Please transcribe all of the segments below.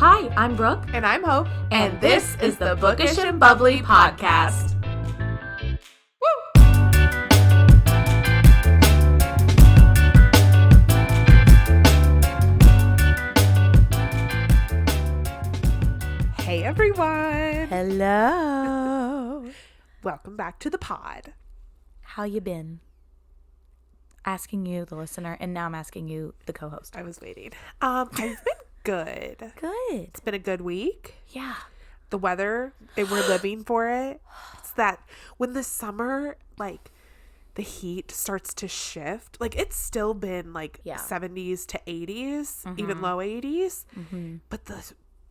Hi, I'm Brooke. And I'm Hope. And this is the Bookish and Bubbly Podcast. Hey, everyone. Hello. Welcome back to the pod. How you been? Asking you, the listener, and now I'm asking you, the co-host. I was waiting. I've been good. Good. It's been a good week. Yeah. The weather, we're living for it. It's that when the summer, like, the heat starts to shift. Like, it's still been, like, 70s to 80s, even low 80s. Mm-hmm. But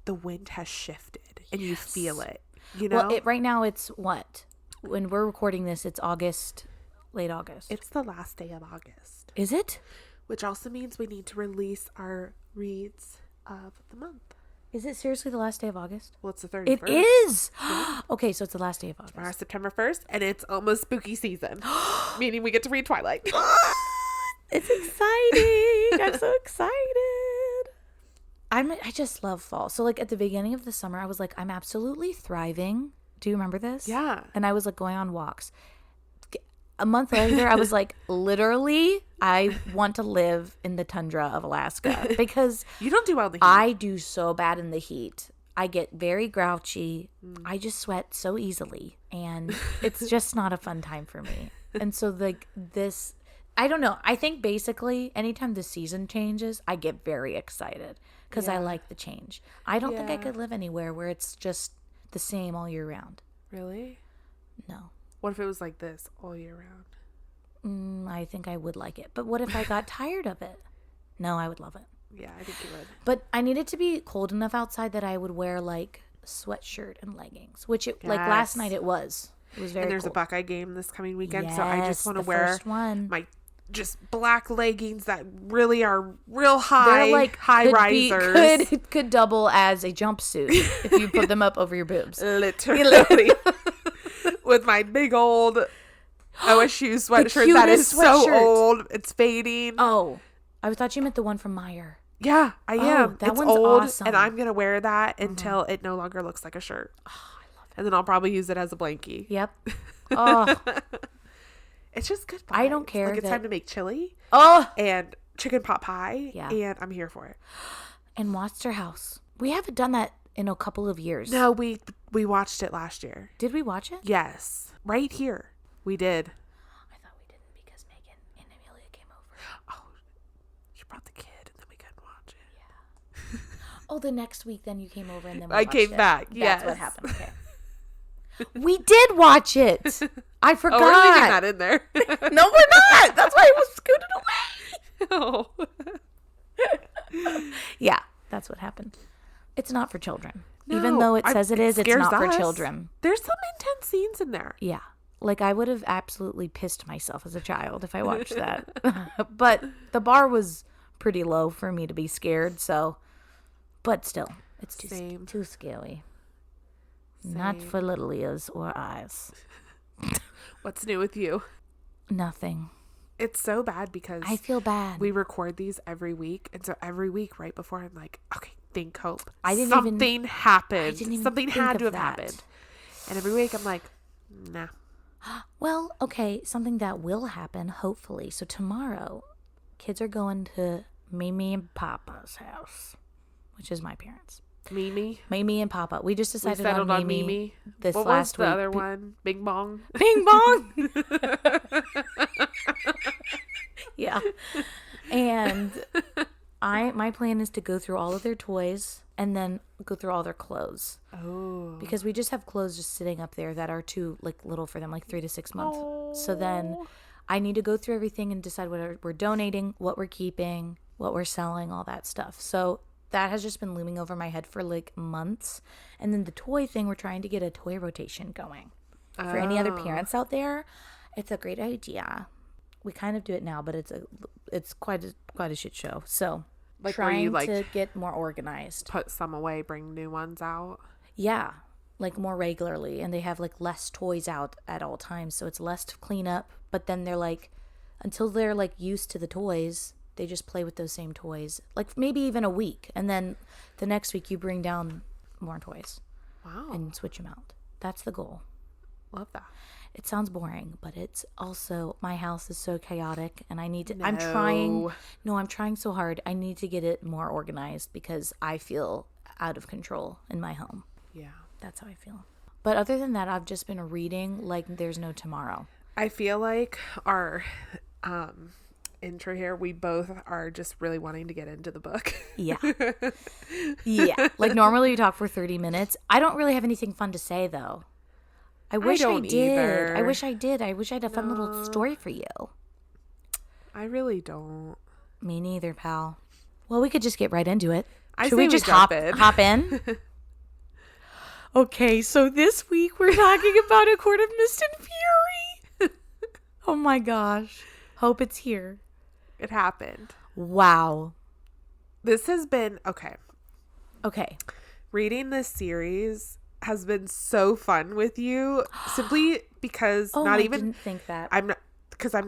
the wind has shifted, and you feel it, you know? Well, right now it's what? When we're recording this, it's August, late August. It's the last day of August. Is it? Which also means we need to release our reads of the month. Is it seriously the last day of August? Well, it's the 31st. It is! Yeah. Okay, so it's the last day of August. Tomorrow's September 1st, and it's almost spooky season. Meaning we get to read Twilight. It's exciting. I'm so excited. I just love fall. So, like, at the beginning of the summer, I was like, I'm absolutely thriving. Do you remember this? Yeah. And I was, like, going on walks. A month later, I was like, literally, I want to live in the tundra of Alaska because you don't do well in the heat. I do so bad in the heat. I get very grouchy. I just sweat so easily, and it's just not a fun time for me. And so, like, this, I don't know. I think basically anytime the season changes, I get very excited because I like the change. I don't think I could live anywhere where it's just the same all year round. Really? No. What if it was like this all year round? I think I would like it. But what if I got tired of it? No, I would love it. Yeah, I think you would. But I need it to be cold enough outside that I would wear like sweatshirt and leggings, which like last night it was. It was very And there's cold. a Buckeye game this coming weekend, so I just want to wear my just black leggings that really are real high. They're like high risers. Could double as a jumpsuit if you put them up over your boobs. Literally. With my big old OSU sweatshirt that is so old. It's fading. Oh, I thought you meant the one from Meyer. Yeah, I am. That it's one's old, awesome. and I'm going to wear that until it no longer looks like a shirt. Oh, I love it. And then I'll probably use it as a blankie. Yep. Oh. It's just good vibes. I don't care. Like, it's time to make chili. Oh. And chicken pot pie. Yeah. And I'm here for it. And Monster House. We haven't done that in a couple of years. No, we watched it last year. Did we watch it? Yes. Right here. We did. I thought we didn't because Megan and Amelia came over. Oh, she brought the kid and then we couldn't watch it. Yeah. Oh, the next week then you came over and then we I watched came it. back. Yes. That's what happened. Okay. We did watch it. I forgot. Oh, we're leaving that in there. No, we're not. That's why it was scooted away. Oh. Yeah, that's what happened. It's not for children. No, even though it says it is, it's not for children. There's some intense scenes in there. Yeah. Like, I would have absolutely pissed myself as a child if I watched that. But the bar was pretty low for me to be scared, so. But still, it's too scary. Same. Not for little ears or eyes. What's new with you? Nothing. It's so bad because I feel bad. We record these every week, and so every week right before I'm like, okay, think Hope. Something happened. Something had to have happened. And every week I'm like, nah. Well, okay, something that will happen, hopefully. So tomorrow, kids are going to Mimi and Papa's house, which is my parents. Mimi and Papa. We just decided settled on Mimi this what last was the week. other one? Bing Bong? Bing Bong! Yeah. And my plan is to go through all of their toys and then go through all their clothes. Oh. Because we just have clothes just sitting up there that are too like little for them, like 3 to 6 months. Oh. So then I need to go through everything and decide what we're donating, what we're keeping, what we're selling, all that stuff. So that has just been looming over my head for like months. And then the toy thing, we're trying to get a toy rotation going. For any other parents out there, it's a great idea. We kind of do it now, but it's quite a shit show. So like trying to get more organized. Put some away, bring new ones out. Yeah, like more regularly. And they have like less toys out at all times. So it's less to clean up. But then they're like, until they're like used to the toys, they just play with those same toys, like maybe even a week, and then the next week you bring down more toys. Wow. And switch them out. That's the goal. Love that. It sounds boring, but it's also, my house is so chaotic, and I need to, No. I'm trying so hard. I need to get it more organized because I feel out of control in my home. Yeah. That's how I feel. But other than that, I've just been reading like there's no tomorrow. I feel like our intro here, we both are just really wanting to get into the book. Yeah. Yeah. Like normally we talk for 30 minutes. I don't really have anything fun to say though. I wish I did. Either. I wish I did. I wish I had a fun little story for you. I really don't. Me neither, pal. Well, we could just get right into it. Should we just hop in? Okay, so this week we're talking about A Court of Mist and Fury. Oh my gosh. Hope it's here. It happened. Wow. This has been, okay. Reading this series has been so fun with you simply because I didn't think that. I'm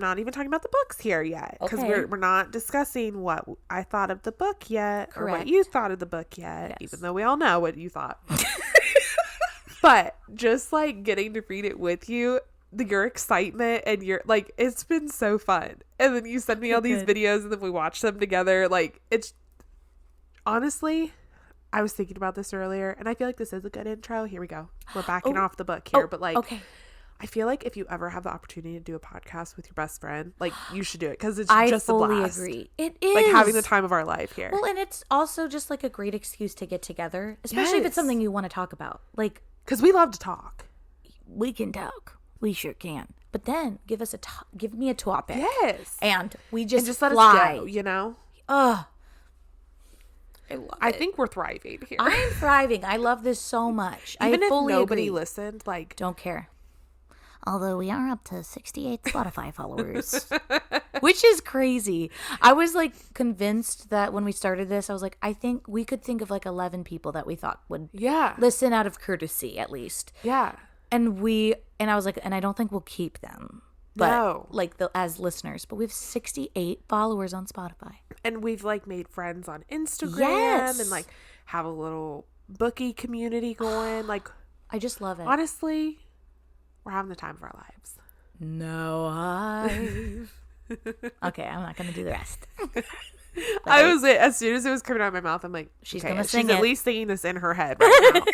not even talking about the books here yet because we're not discussing what I thought of the book yet. Correct. Or what you thought of the book yet, even though we all know what you thought. But just like getting to read it with you, your excitement and your like, it's been so fun. And then you send me all these videos and then we watch them together. Like, it's honestly, I was thinking about this earlier, and I feel like this is a good intro. Here we go. We're backing off the book here, but like, I feel like if you ever have the opportunity to do a podcast with your best friend, like you should do it because it's just a blast. I fully agree. It is like having the time of our life here. Well, and it's also just like a great excuse to get together, especially if it's something you want to talk about. Like, because we love to talk. We can talk. We sure can. But then give me a topic. Yes. And we just let fly. us go, you know? Ugh. I think we're thriving here. I'm thriving. I love this so much. Even I if fully nobody agree. Listened, like, don't care. Although we are up to 68 Spotify followers, which is crazy. I was like convinced that when we started this, I was like, I think we could think of like 11 people that we thought would listen out of courtesy at least. Yeah. And I was like, and I don't think we'll keep them. But like as listeners, but we have 68 followers on Spotify. And we've like made friends on Instagram and like have a little bookie community going. Like, I just love it. Honestly, we're having the time of our lives. No, okay, I'm not going to do the rest. As soon as it was coming out of my mouth, I'm like, she's going to sing at least singing this in her head right now.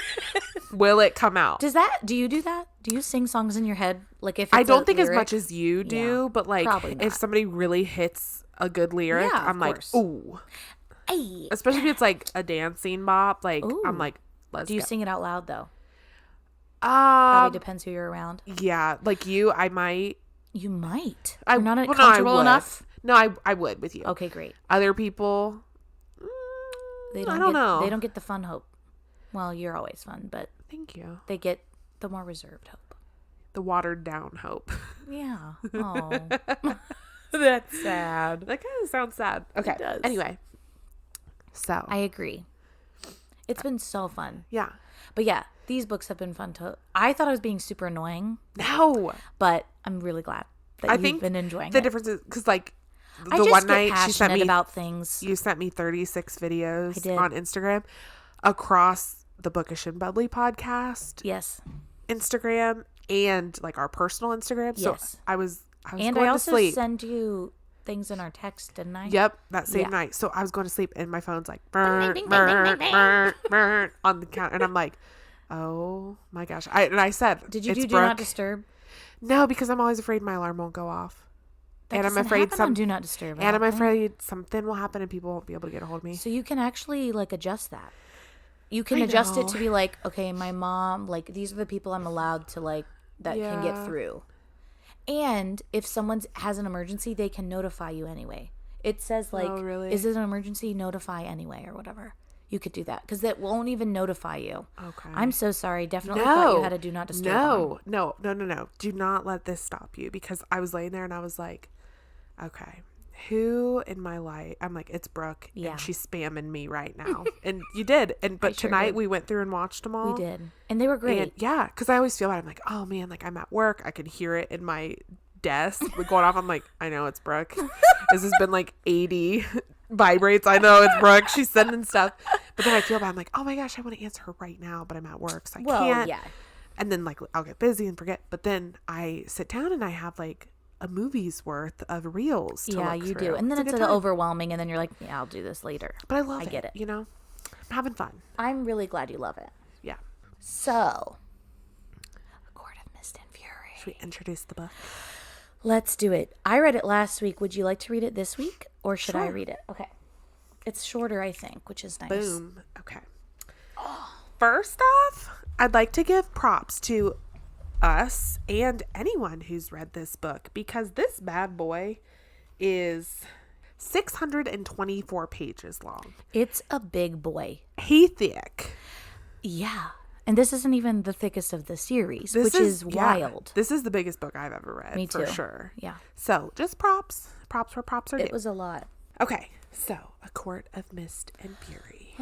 Will it come out? Do you do that? Do you sing songs in your head? Like if it's I don't think lyric? as much as you do, but like if somebody really hits a good lyric, I'm like, ooh. Hey. Especially if it's like a dancing bop, like ooh. I'm like, let's Do you sing it out loud though? Probably depends who you're around. Yeah, like you, I might. You might. You're not comfortable enough. No, I would with you. Okay, great. Other people, I don't know. They don't get the fun Hope. Well, you're always fun, but thank you. They get the more reserved Hope. The watered down Hope. Yeah. Oh. That's sad. That kind of sounds sad. Okay. It does. Anyway. So. I agree. It's been so fun. Yeah. But yeah, these books have been fun I thought I was being super annoying. No. But I'm really glad that you've been enjoying the difference is because like the one night she sent me about things. You sent me 36 videos on Instagram across the Bookish and Bubbly podcast. Yes. Instagram and like our personal Instagram. So I was and going I also to sleep. Send you things in our text, didn't I? Yep, that same night. So I was going to sleep and my phone's like burn on the counter, and I'm like, oh my gosh. I said, did you do not disturb? No, because I'm always afraid my alarm won't go off. And I'm afraid do not disturb. And I'm afraid something will happen and people won't be able to get a hold of me. So you can actually like adjust that. You can adjust it to be like, okay, my mom, like these are the people I'm allowed to like that can get through. And if someone has an emergency, they can notify you anyway. It says like, is it an emergency? Notify anyway or whatever. You could do that because that won't even notify you. Okay. I'm so sorry. Definitely thought you had a do not disturb. No. Do not let this stop you, because I was laying there and I was like, okay, who in my life? I'm like, it's Brooke. Yeah. And she's spamming me right now. And you did. But tonight we went through and watched them all. We did. And they were great. And because I always feel bad. I'm like, oh man, like I'm at work. I can hear it in my desk going off. I'm like, I know it's Brooke. This has been like 80 vibrates. I know it's Brooke. She's sending stuff. But then I feel bad. I'm like, oh my gosh, I want to answer her right now, but I'm at work, so I can't. Yeah. And then like I'll get busy and forget. But then I sit down and I have like a movie's worth of reels to look you through. do. And then it's overwhelming, and then you're like, yeah, I'll do this later. But I love it. I get it. You know, I'm having fun. I'm really glad you love it. Yeah. So, A Court of Mist and Fury. Should we introduce the book? Let's do it. I read it last week. Would you like to read it this week, or should I read it? Okay. It's shorter, I think, which is nice. Boom. Okay. First off, I'd like to give props to us and anyone who's read this book, because this bad boy is 624 pages long. It's a big boy. He thick. Yeah. And this isn't even the thickest of the series, which is wild. This is the biggest book I've ever read. Me too. For sure. Yeah. So just props. Props where props are due. It was a lot. Okay. So, A Court of Mist and Fury.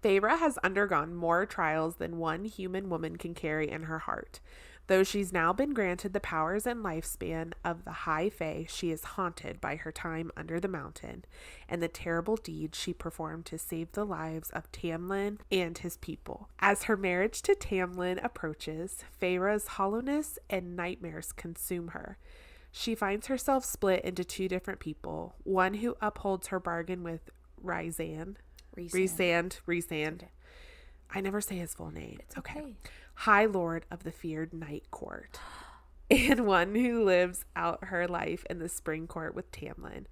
Feyre has undergone more trials than one human woman can carry in her heart. Though she's now been granted the powers and lifespan of the High Fae, she is haunted by her time under the mountain and the terrible deeds she performed to save the lives of Tamlin and his people. As her marriage to Tamlin approaches, Feyre's hollowness and nightmares consume her. She finds herself split into two different people, one who upholds her bargain with Rhysand. I never say his full name. It's okay. High Lord of the feared Night Court, and one who lives out her life in the Spring Court with Tamlin.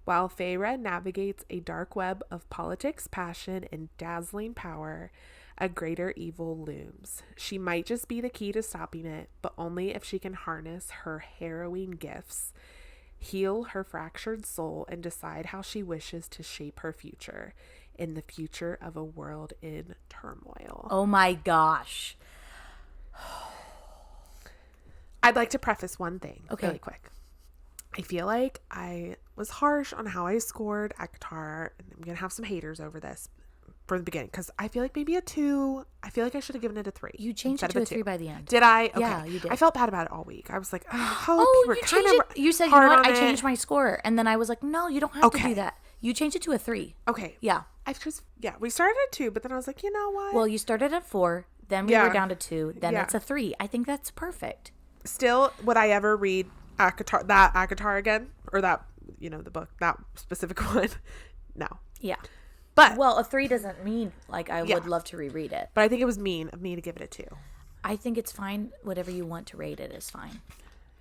While Feyre navigates a dark web of politics, passion, and dazzling power, a greater evil looms. She might just be the key to stopping it, but only if she can harness her harrowing gifts, heal her fractured soul, and decide how she wishes to shape her future in the future of a world in turmoil. Oh my gosh. I'd like to preface one thing really quick. I feel like I was harsh on how I scored ACOTAR, and I'm going to have some haters over this from the beginning, because I feel like maybe a 2. I feel like I should have given it a 3. You changed it to a 3 by the end. Did I? Okay. Yeah, you did. I felt bad about it all week. I was like, you changed it. You said, you know what? I changed my score. And then I was like, no, you don't have to do that. You changed it to a 3. Okay. Yeah. We started at 2, but then I was like, you know what? Well, you started at 4, then we were down to 2, then it's a 3. I think that's perfect. Still, would I ever read ACOTAR again? Or that, the book, that specific one? No. Yeah. But, well, a 3 doesn't mean like I would love to reread it. But I think it was mean of me to give it a 2. I think it's fine. Whatever you want to rate it is fine.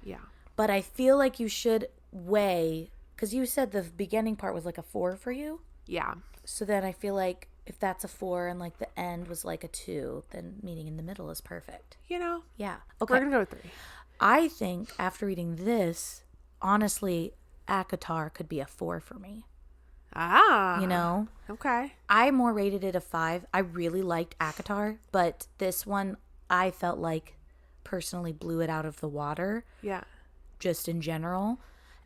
Yeah. But I feel like you should weigh, because you said the beginning part was like a 4 for you. Yeah. So then I feel like if that's a 4 and like the end was like a 2, then meeting in the middle is perfect. Yeah. Okay. We're going to go with 3. I think after reading this, honestly, ACOTAR could be a 4 for me. Okay. I more rated it a 5. I really liked ACOTAR, but this one I felt like personally blew it out of the water. Yeah. Just in general.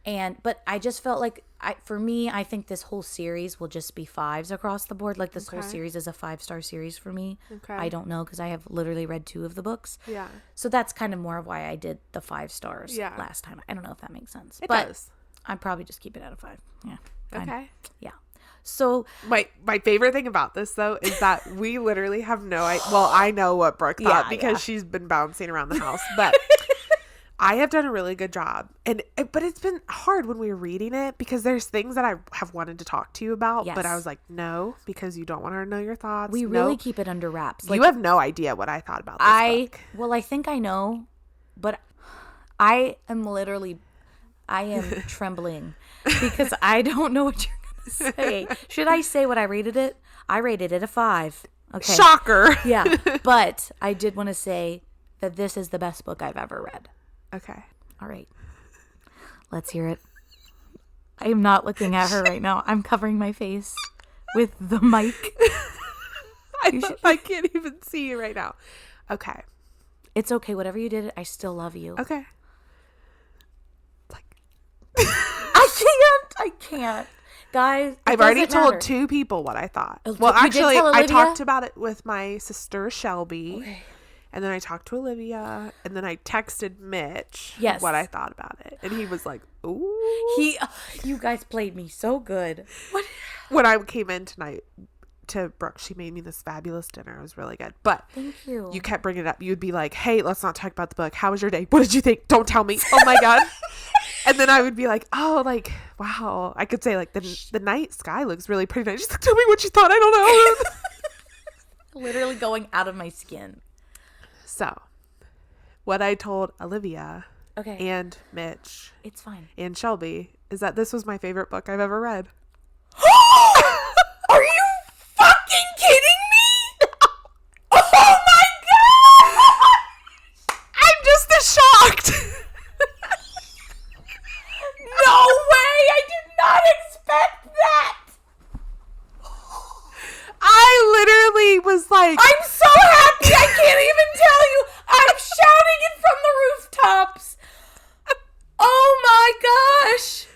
But I just felt like I think this whole series will just be 5s across the board. Like this whole series is a 5-star series for me. Okay. I don't know, because I have literally read 2 of the books. Yeah. So that's kind of more of why I did the 5 stars last time. I don't know if that makes sense. It does. I'd probably just keep it at a 5. Yeah. Okay. Yeah. So my favorite thing about this though is that we literally have no idea. Well, I know what Brooke thought because she's been bouncing around the house, but I have done a really good job. But it's been hard when we were reading it, because there's things that I have wanted to talk to you about, but I was like, no, because you don't want her to know your thoughts. We really keep it under wraps. You have no idea what I thought about this book. Well, I think I know, but I am trembling because I don't know what you're going to say. Should I say what I rated it? I rated it a 5. Okay. Shocker. Yeah. But I did want to say that this is the best book I've ever read. Okay. All right. Let's hear it. I am not looking at her right now. I'm covering my face with the mic. I can't even see you right now. Okay. It's okay. Whatever you did, I still love you. Okay. I can't. Guys, I've already told 2 people what I thought. Well, actually, I talked about it with my sister Shelby. Okay. And then I talked to Olivia, and then I texted Mitch what I thought about it. And he was like, ooh. You guys played me so good. What? When I came in tonight to Brooke, she made me this fabulous dinner. It was really good. But thank you. You kept bringing it up. You'd be like, hey, let's not talk about the book. How was your day? What did you think? Don't tell me. Oh my God. And then I would be like, oh, like, wow. I could say like the night sky looks really pretty nice. She's like, tell me what you thought. I don't know. Literally going out of my skin. So, what I told Olivia and Mitch, it's fine, and Shelby is that this was my favorite book I've ever read. Are you fucking kidding me? Oh my God! I'm just as shocked. No way! I did not expect that. I literally was like, I'm so happy. I can't even tell you. I'm shouting it from the rooftops. Oh my gosh.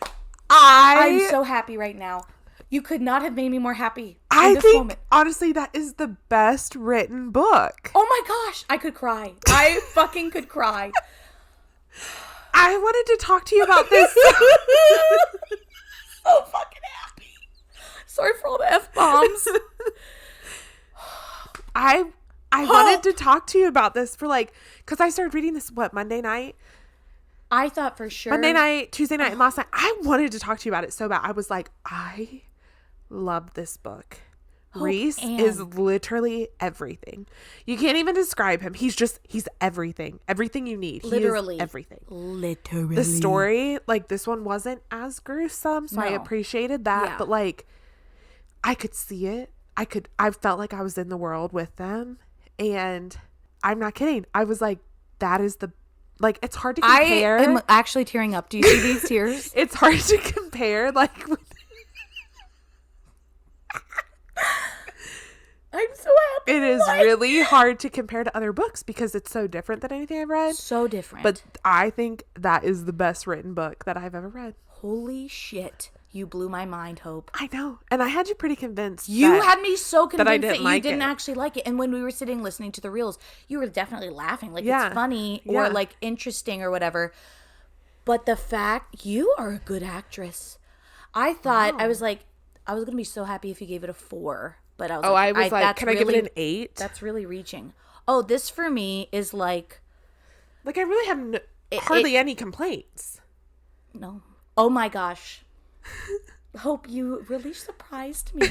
I'm so happy right now. You could not have made me more happy. I think, honestly, that is the best written book. Oh my gosh. I could cry. I fucking could cry. I wanted to talk to you about this. So fucking happy. Sorry for all the F-bombs. I wanted to talk to you about this for because I started reading this, Monday night? I thought for sure. Monday night, Tuesday night, and last night. I wanted to talk to you about it so bad. I was like, I love this book. Rhys is literally everything. You can't even describe him. He's everything. Everything you need. Literally. He is everything. Literally. The story, this one wasn't as gruesome, so I appreciated that. Yeah. But I could see it. I felt like I was in the world with them. And I'm not kidding. I was like, that is the, it's hard to compare. I am actually tearing up. Do you see these tears? It's hard to compare, I'm so happy. It is really hard to compare to other books because it's so different than anything I've read. So different. But I think that is the best written book that I've ever read. Holy shit. You blew my mind, Hope. I know. And I had you pretty convinced. You had me so convinced that you didn't actually like it. And when we were sitting listening to the reels, you were definitely laughing. It's funny or interesting or whatever. But the fact you are a good actress. I thought, I was going to be so happy if you gave it a 4. But I was can I give it an 8? That's really reaching. Oh, this for me is I really have hardly any complaints. No. Oh my gosh. Hope, you really surprised me.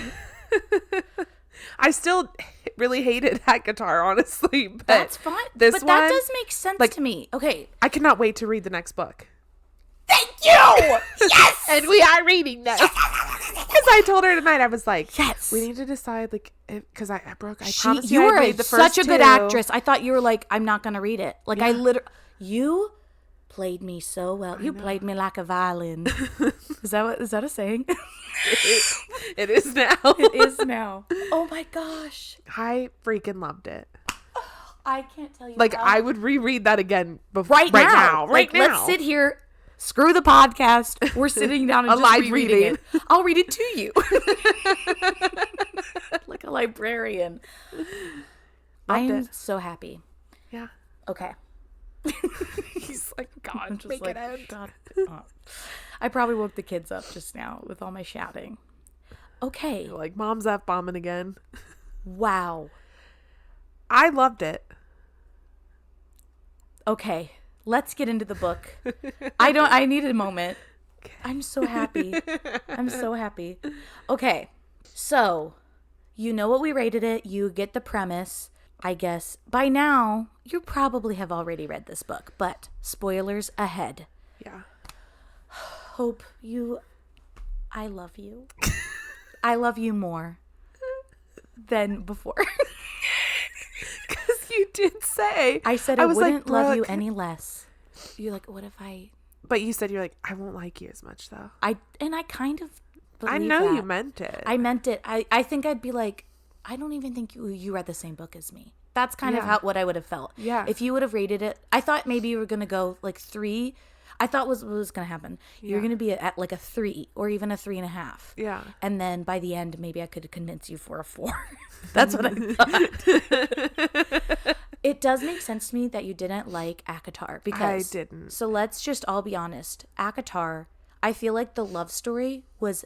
I still really hated ACOTAR, honestly. But that's fine. But that does make sense to me. Okay. I cannot wait to read the next book. Thank you! Yes! And we are reading this. Because I told her tonight, I was like, yes, we need to decide, because I promise you I read the first such a good actress. I thought you were like, I'm not going to read it. I literally, you played me so well. You played me like a violin. Is that a saying? It is now. It is now. Oh my gosh. I freaking loved it. I can't tell you. I would reread that again right now. Let's sit here. Screw the podcast. We're sitting down and just reading it. I'll read it to you. Like a librarian. I'm so happy. Yeah. Okay. He's like, God, just make it end. God. I probably woke the kids up just now with all my shouting. Okay. You're Mom's F-bombing again. Wow. I loved it. Okay. Let's get into the book. I needed a moment. Okay. I'm so happy. I'm so happy. Okay. So, you know what we rated it. You get the premise. I guess by now, you probably have already read this book, but spoilers ahead. Yeah. Hope, I love you. I love you more than before. Because you did say. I said I wouldn't love you any less. You're like, what if I... But you said, you're like, I won't like you as much, though. I kind of believe I know that. you meant it. I meant it. I think I'd be like, I don't even think you read the same book as me. That's kind of what I would have felt. Yeah. If you would have rated it, I thought maybe you were going to go 3. I thought what was going to happen. You're going to be at a 3 or even a 3.5. Yeah. And then by the end, maybe I could convince you for a 4. That's what I thought. It does make sense to me that you didn't like ACOTAR because I didn't. So let's just all be honest. ACOTAR, I feel like the love story was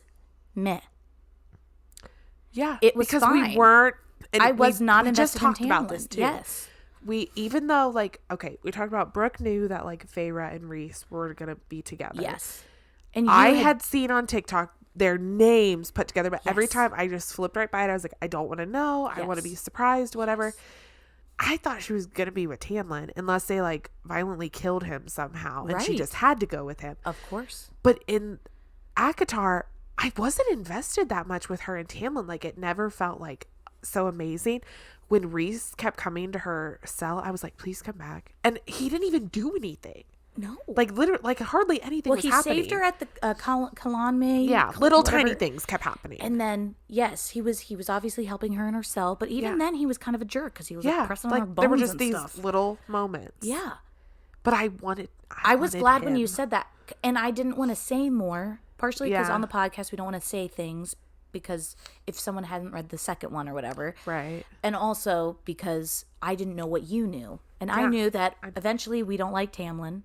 meh. Yeah, it was because fine. we weren't. I was not invested just talked in about Tamlin. this too. Yes, even though like we talked about Brooke knew that like Feyre and Rhys were gonna be together. Yes, and I had seen on TikTok their names put together, but every Yes. time I just flipped right by it. I was like, I don't want to know. I want to be surprised. Whatever. Yes. I thought she was gonna be with Tamlin unless they like violently killed him somehow, and she Right. just had to go with him. Of course. But in ACOTAR, I wasn't invested that much with her and Tamlin. Like, it never felt like so amazing. When Rhys kept coming to her cell, I was like, please come back. And he didn't even do anything. No. Like, literally, like, hardly anything was happening. He saved her at the Kalanme. Yeah, little tiny things kept happening. And then, yes, he was obviously helping her in her cell, but even then he was kind of a jerk because he was like pressing on her bones there were just and these stuff. little moments. Yeah. But I was glad when you him. said that. And I didn't want to say more, partially because Yeah. on the podcast we don't want to say things because if someone hadn't read the second one or whatever. Right. And also because I didn't know what you knew. And I knew that eventually we don't like Tamlin.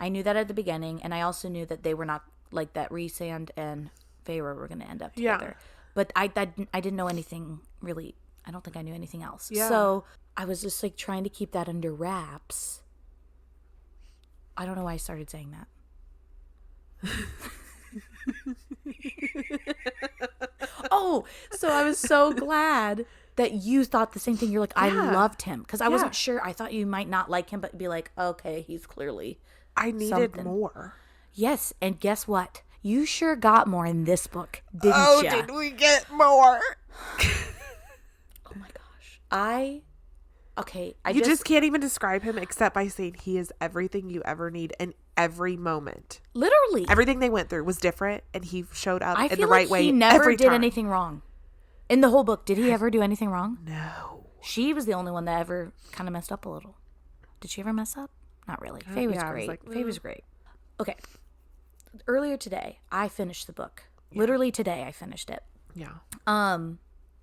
I knew that at the beginning. And I also knew that they were not like that Rhys and Feyre were going to end up together. Yeah. But I didn't know anything really. I don't think I knew anything else. Yeah. So I was just like trying to keep that under wraps. I don't know why I started saying that. Oh, so I was so glad that you thought the same thing. You're like, I loved him. Because I wasn't sure. I thought you might not like him, but be like, okay, he's clearly I needed something. more. Yes, and guess what? You sure got more in this book, didn't ya? Did we get more? Oh my gosh. You just can't even describe him except by saying he is everything you ever need in every moment. Literally. Everything they went through was different, and he showed up I in feel the right like way he never every did time. anything wrong. In the whole book, did he ever do anything wrong? No. She was the only one that ever kind of messed up a little. Did she ever mess up? Not really. Faye was yeah, I was great. like, Faye was great. Okay. Earlier today, I finished the book. Literally today, I finished it. Yeah.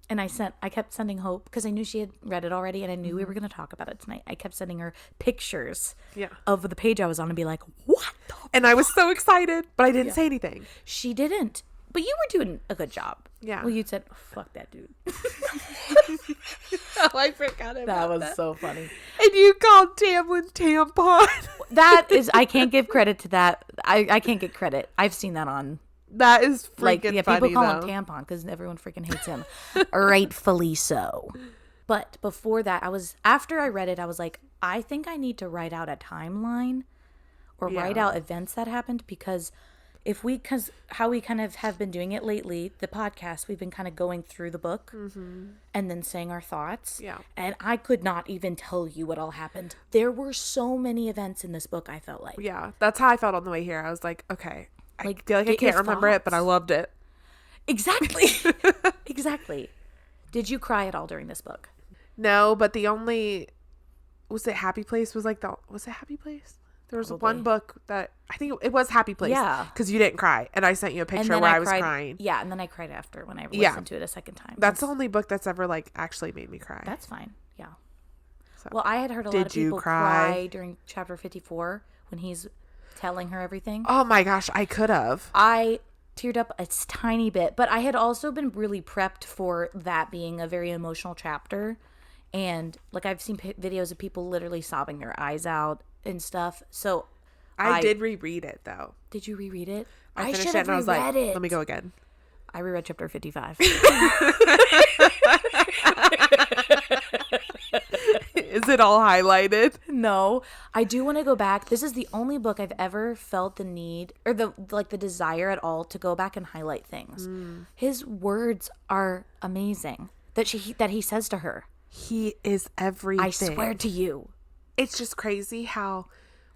And I kept sending Hope because I knew she had read it already, and I knew we were going to talk about it tonight. I kept sending her pictures of the page I was on and be like, "What?" And I was so excited, but I didn't say anything. She didn't, but you were doing a good job. Yeah. Well, you said, oh, "Fuck that dude." Oh, I forgot about That was so funny. And you called Tamlin tampon. That is, I can't give credit to that. I can't get credit. I've seen that on. That is freaking Like, yeah, funny, people call though. him tampon because everyone freaking hates him. Rightfully so. But before that, after I read it, I was like, I think I need to write out a timeline or write out events that happened because because how we kind of have been doing it lately, the podcast, we've been kind of going through the book and then saying our thoughts. Yeah. And I could not even tell you what all happened. There were so many events in this book, I felt like. Yeah, that's how I felt on the way here. I was like, okay, I Like, feel like I get your can't remember it, but I thoughts. loved it. Exactly. Exactly. Did you cry at all during this book? No, but the only was it Happy Place was it Happy Place? There was Probably. one book that I think it was Happy Place. Yeah. Because you didn't cry, and I sent you a picture where I was cried, crying. Yeah, and then I cried after when I listened to it a second time. That's the only book that's ever like actually made me cry. That's fine. Yeah. So. Well, I had heard a lot of Did you people cry during chapter 54 when he's telling her everything. Oh my gosh, I could have. I teared up a tiny bit, but I had also been really prepped for that being a very emotional chapter. And like I've seen videos of people literally sobbing their eyes out and stuff. So I did reread it though. Did you reread it? I finished should it have and I was like, reread it. let me go again. I reread chapter 55. Is it all highlighted? No, I do want to go back. This is the only book I've ever felt the need or the desire at all to go back and highlight things. His words are amazing that he says to her. He is everything. I swear to you. It's just crazy how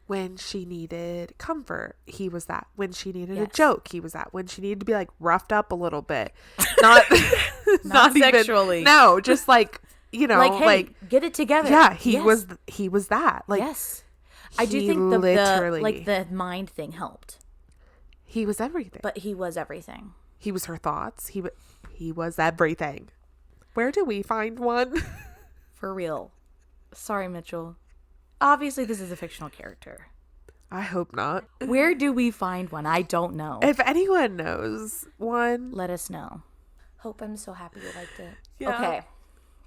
when she needed comfort, he was that. When she needed a joke, he was that. When she needed to be like roughed up a little bit. Not Not even- sexually. No, just like, you know, Like, hey, get it together. yeah, he Yes. was that. Like, yes. I do he think the literally- the mind thing helped. he was everything. But he was everything. He was her thoughts. He was everything. Where do we find one? For real. Sorry, Mitchell. Obviously, this is a fictional character. I hope not. Where do we find one? I don't know. If anyone knows one, let us know. Hope, I'm so happy you liked it. Yeah. Okay.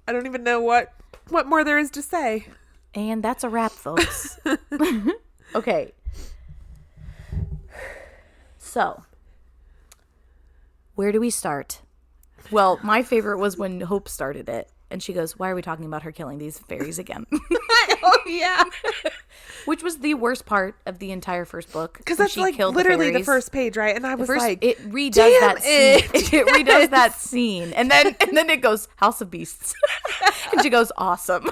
I don't even know what more there is to say. And that's a wrap, folks. Okay. So, where do we start? Well, my favorite was when Hope started it. And she goes, why are we talking about her killing these fairies again? Oh, yeah. Which was the worst part of the entire first book. Because that's like literally the first page, right? And I was like, it redoes that scene. It redoes that scene. And then it goes, House of Beasts. And she goes, awesome.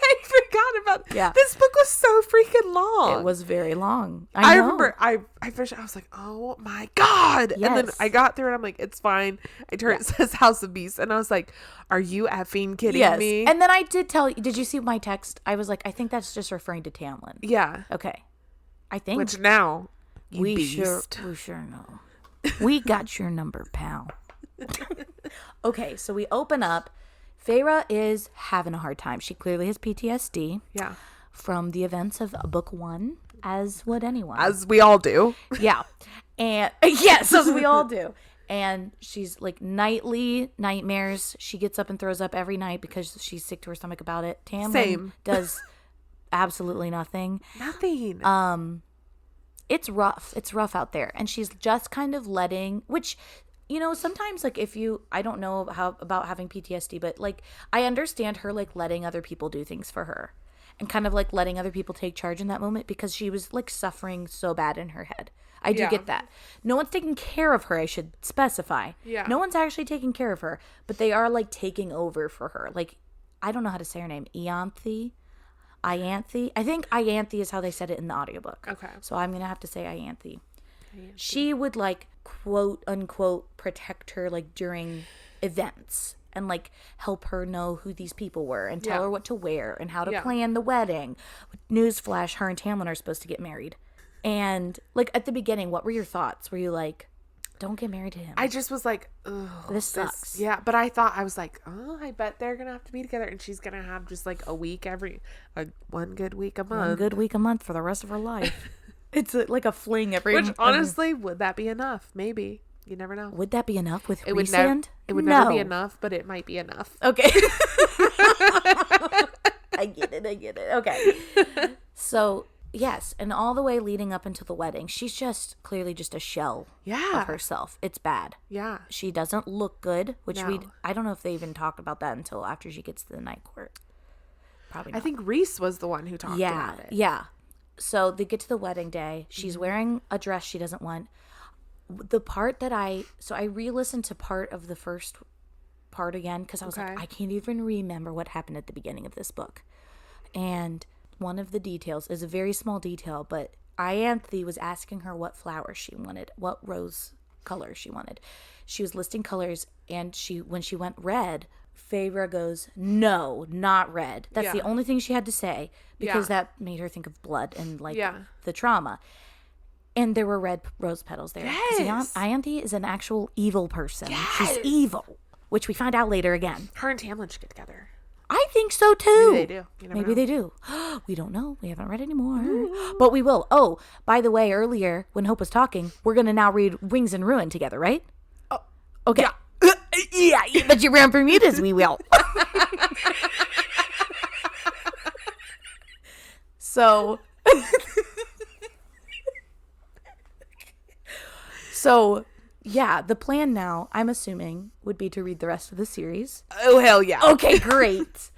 I forgot about this book was so freaking long. It was very long. I remember I finished, I was like, oh my God. Yes. And then I got through it. I'm like, it's fine. I turn it says House of Beasts. And I was like, are you effing kidding me? And then I did tell you, did you see my text? I was like, I think that's just referring to Tamlin. Yeah. Okay. I think. Which now, we sure know. We got your number, pal. Okay, so we open up. Feyre is having a hard time. She clearly has PTSD. Yeah. From the events of book 1, as would anyone. As we all do. Yeah. And yes, as we all do. And she's like nightly nightmares. She gets up and throws up every night because she's sick to her stomach about it. Tamlin does absolutely nothing. Nothing. It's rough. It's rough out there. And she's just kind of letting, which, you know, sometimes like I don't know about having PTSD, but like I understand her like letting other people do things for her and kind of like letting other people take charge in that moment because she was like suffering so bad in her head. I do get that. No one's taking care of her, I should specify. Yeah. No one's actually taking care of her, but they are like taking over for her. Like, I don't know how to say her name. Ianthe. I think Ianthe is how they said it in the audiobook. Okay. So I'm going to have to say Ianthe. She would like quote unquote protect her like during events and like help her know who these people were and tell her what to wear and how to plan the wedding. Newsflash, her and Tamlin are supposed to get married. And like at the beginning, what were your thoughts? Were you like, don't get married to him? I just was like, ugh. This sucks. Yeah, but I was like, oh, I bet they're going to have to be together. And she's going to have just like a week one good week a month. One good week a month for the rest of her life. It's like a fling every Which honestly, would that be enough? Maybe. You never know. Would that be enough with It Rhys? It would never be enough, but it might be enough. Okay. I get it. Okay. So, yes. And all the way leading up until the wedding, she's just clearly just a shell of herself. It's bad. Yeah. She doesn't look good, which I don't know if they even talked about that until after she gets to the night court. Probably not. I think Rhys was the one who talked about it. Yeah. So they get to the wedding day. She's wearing a dress she doesn't want. The part that I re-listened to part of the first part again because I was like, I can't even remember what happened at the beginning of this book. And one of the details is a very small detail, but Ianthe was asking her what flower she wanted, what rose color she wanted. She was listing colors, and when she went red, Feyre goes, no, not red. That's the only thing she had to say because that made her think of blood and like the trauma. And there were red rose petals there. Yes. Ianthe is an actual evil person. Yes. She's evil, which we find out later again. Her and Tamlin should get together. I think so too. Maybe they do. Maybe they do. We don't know. We haven't read anymore. But we will. Oh, by the way, earlier when Hope was talking, we're going to now read Wings and Ruin together, right? Oh, okay. Yeah, but you're around Bermudas, we will. So yeah, the plan now, I'm assuming, would be to read the rest of the series. Oh, hell yeah. Okay, great.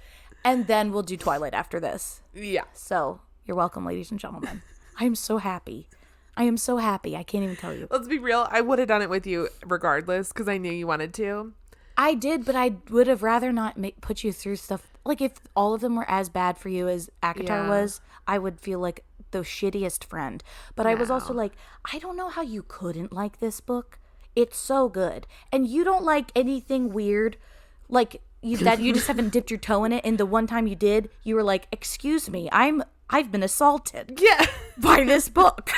And then we'll do Twilight after this. Yeah. So, you're welcome, ladies and gentlemen. I am so happy. I can't even tell you. Let's be real. I would have done it with you regardless because I knew you wanted to. I did, but I would have rather not put you through stuff. Like, if all of them were as bad for you as ACOTAR was, I would feel like the shittiest friend. But I was also like, I don't know how you couldn't like this book. It's so good. And you don't like anything weird. Like, you just haven't dipped your toe in it. And the one time you did, you were like, excuse me, I've been assaulted by this book.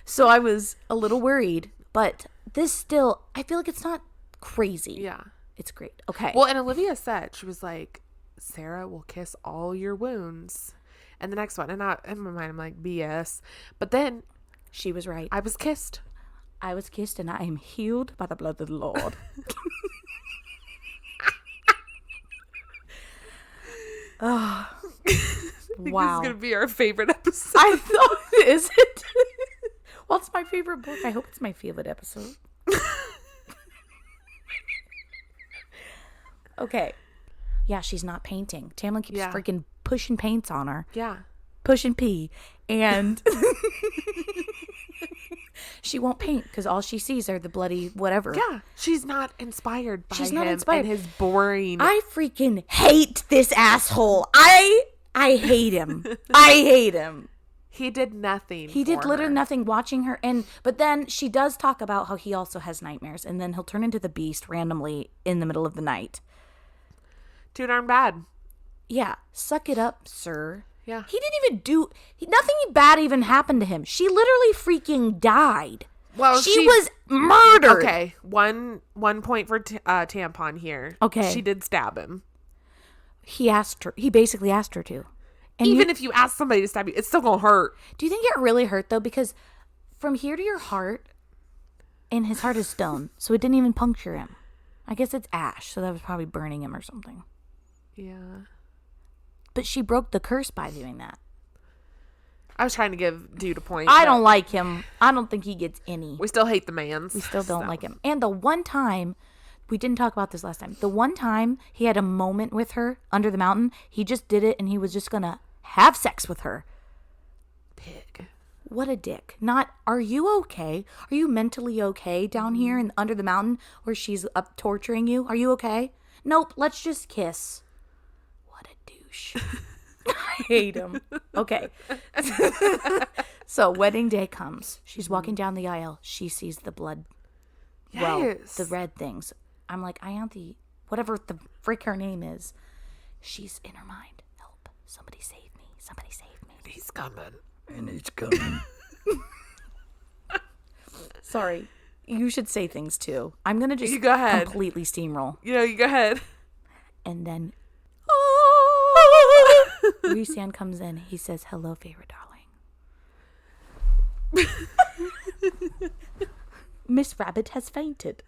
So I was a little worried. But this still, I feel like it's not crazy. Yeah. It's great. Okay. Well, and Olivia said, she was like, Sarah will kiss all your wounds. And the next one, and in my mind, I'm like, BS. But then she was right. I was kissed. I was kissed, and I am healed by the blood of the Lord. Oh, wow. This is going to be our favorite episode. I thought, is it? What's my favorite book? I hope it's my favorite episode. Okay. Yeah, she's not painting. Tamlin keeps freaking pushing paints on her. Yeah. Pushing pee. And she won't paint because all she sees are the bloody whatever. Yeah. She's not inspired by she's him not inspired. And his boring. I freaking hate this asshole. I hate him. I hate him. He did nothing. He did literally nothing watching her. But then she does talk about how he also has nightmares. And then he'll turn into the beast randomly in the middle of the night. Too darn bad. Yeah. Suck it up, sir. Yeah. He didn't even do... nothing bad even happened to him. She literally freaking died. Well, she was murdered. Okay. One point for Tampon here. Okay. She did stab him. He asked her. He basically asked her to. And even if you ask somebody to stab you, it's still going to hurt. Do you think it really hurt, though? Because from here to your heart, and his heart is stone, so it didn't even puncture him. I guess it's ash, so that was probably burning him or something. Yeah. But she broke the curse by doing that. I was trying to give Dude a point. I don't like him. I don't think he gets any. We still hate the mans. We still don't like him. And the one time, we didn't talk about this last time. The one time he had a moment with her under the mountain, he just did it and he was just going to have sex with her. Pig. What a dick. Not, are you okay? Are you mentally okay down here and under the mountain where she's up torturing you? Are you okay? Nope, let's just kiss. What a douche. I hate him. Okay. So wedding day comes. She's walking down the aisle. She sees the blood. Yes. Well, the red things. I'm like, Ianthe, whatever the frick her name is. She's in her mind. Help. Somebody save me. Somebody save me. He's coming. And it's coming. Sorry. You should say things too. I'm going to just You go ahead. completely steamroll. You go ahead. And then Rhys comes in. He says, hello, Feyre, darling. Miss Rabbit has fainted.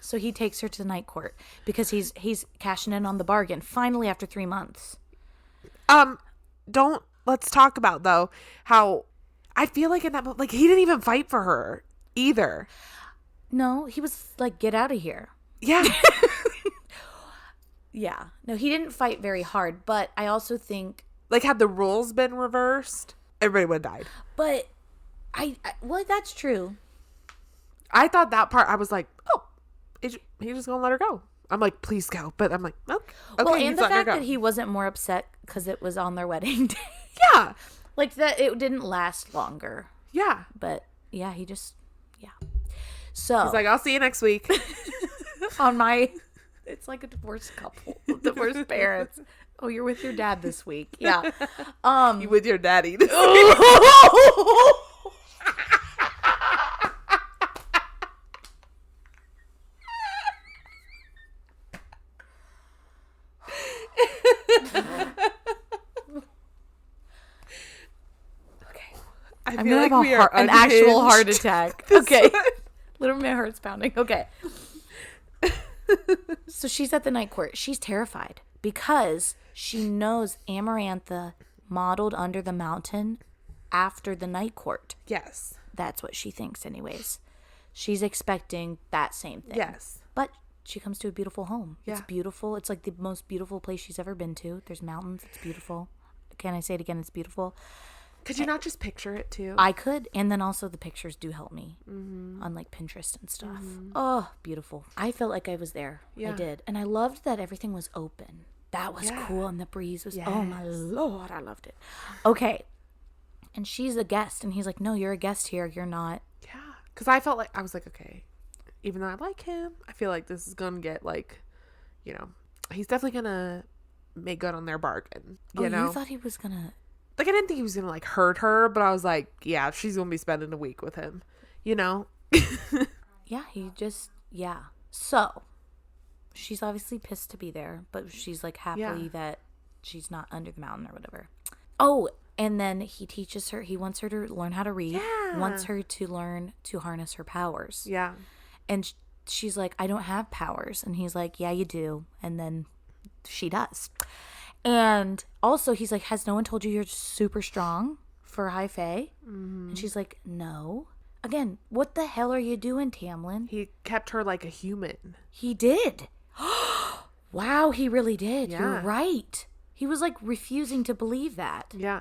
So he takes her to the night court because he's cashing in on the bargain. Finally, after 3 months. Let's talk about, though, how I feel like in that, like, he didn't even fight for her either. No, he was like, get out of here. Yeah. Yeah. No, he didn't fight very hard, but I also think... Like, had the rules been reversed, everybody would have died. But, well, that's true. I thought that part, I was like, oh, he's just going to let her go. I'm like, please go. But I'm like, okay. Well, and the fact that he wasn't more upset because it was on their wedding day. Yeah. Like, that it didn't last longer. Yeah. But, yeah, he just, yeah. So. He's like, I'll see you next week. On my, it's like a divorced couple. Divorced parents. Oh, you're with your dad this week. Yeah. You with your daddy this week. I'm gonna have an actual heart attack. Okay. Literally, my heart's pounding. Okay. So she's at the night court. She's terrified because she knows Amarantha modeled under the mountain after the night court. Yes. That's what she thinks anyways. She's expecting that same thing. Yes. But she comes to a beautiful home. Yeah. It's beautiful. It's like the most beautiful place she's ever been to. There's mountains. It's beautiful. Can I say it again? It's beautiful. Could you not just picture it too? I could. And then also the pictures do help me on like Pinterest and stuff. Oh, beautiful. I felt like I was there. Yeah. I did. And I loved that everything was open. That was cool. And the breeze was, oh my Lord, I loved it. Okay. And she's a guest. And he's like, no, you're a guest here. You're not. Yeah. Because I felt like, I was like, okay, even though I like him, I feel like this is going to get like, he's definitely going to make good on their bargain. You know? You thought he was going to. Like, I didn't think he was going to, like, hurt her, but I was like, yeah, she's going to be spending a week with him, Yeah, he just, yeah. So, she's obviously pissed to be there, but she's like happy that she's not under the mountain or whatever. Oh, and then he teaches her, he wants her to learn how to read, wants her to learn to harness her powers. Yeah. And she's like, I don't have powers. And he's like, yeah, you do. And then she does. And also he's like, has no one told you you're super strong for high fae? And she's like, no. Again, what the hell are you doing, Tamlin? He kept her like a human. He did. Wow, he really did. You're right. He was like refusing to believe that. Yeah.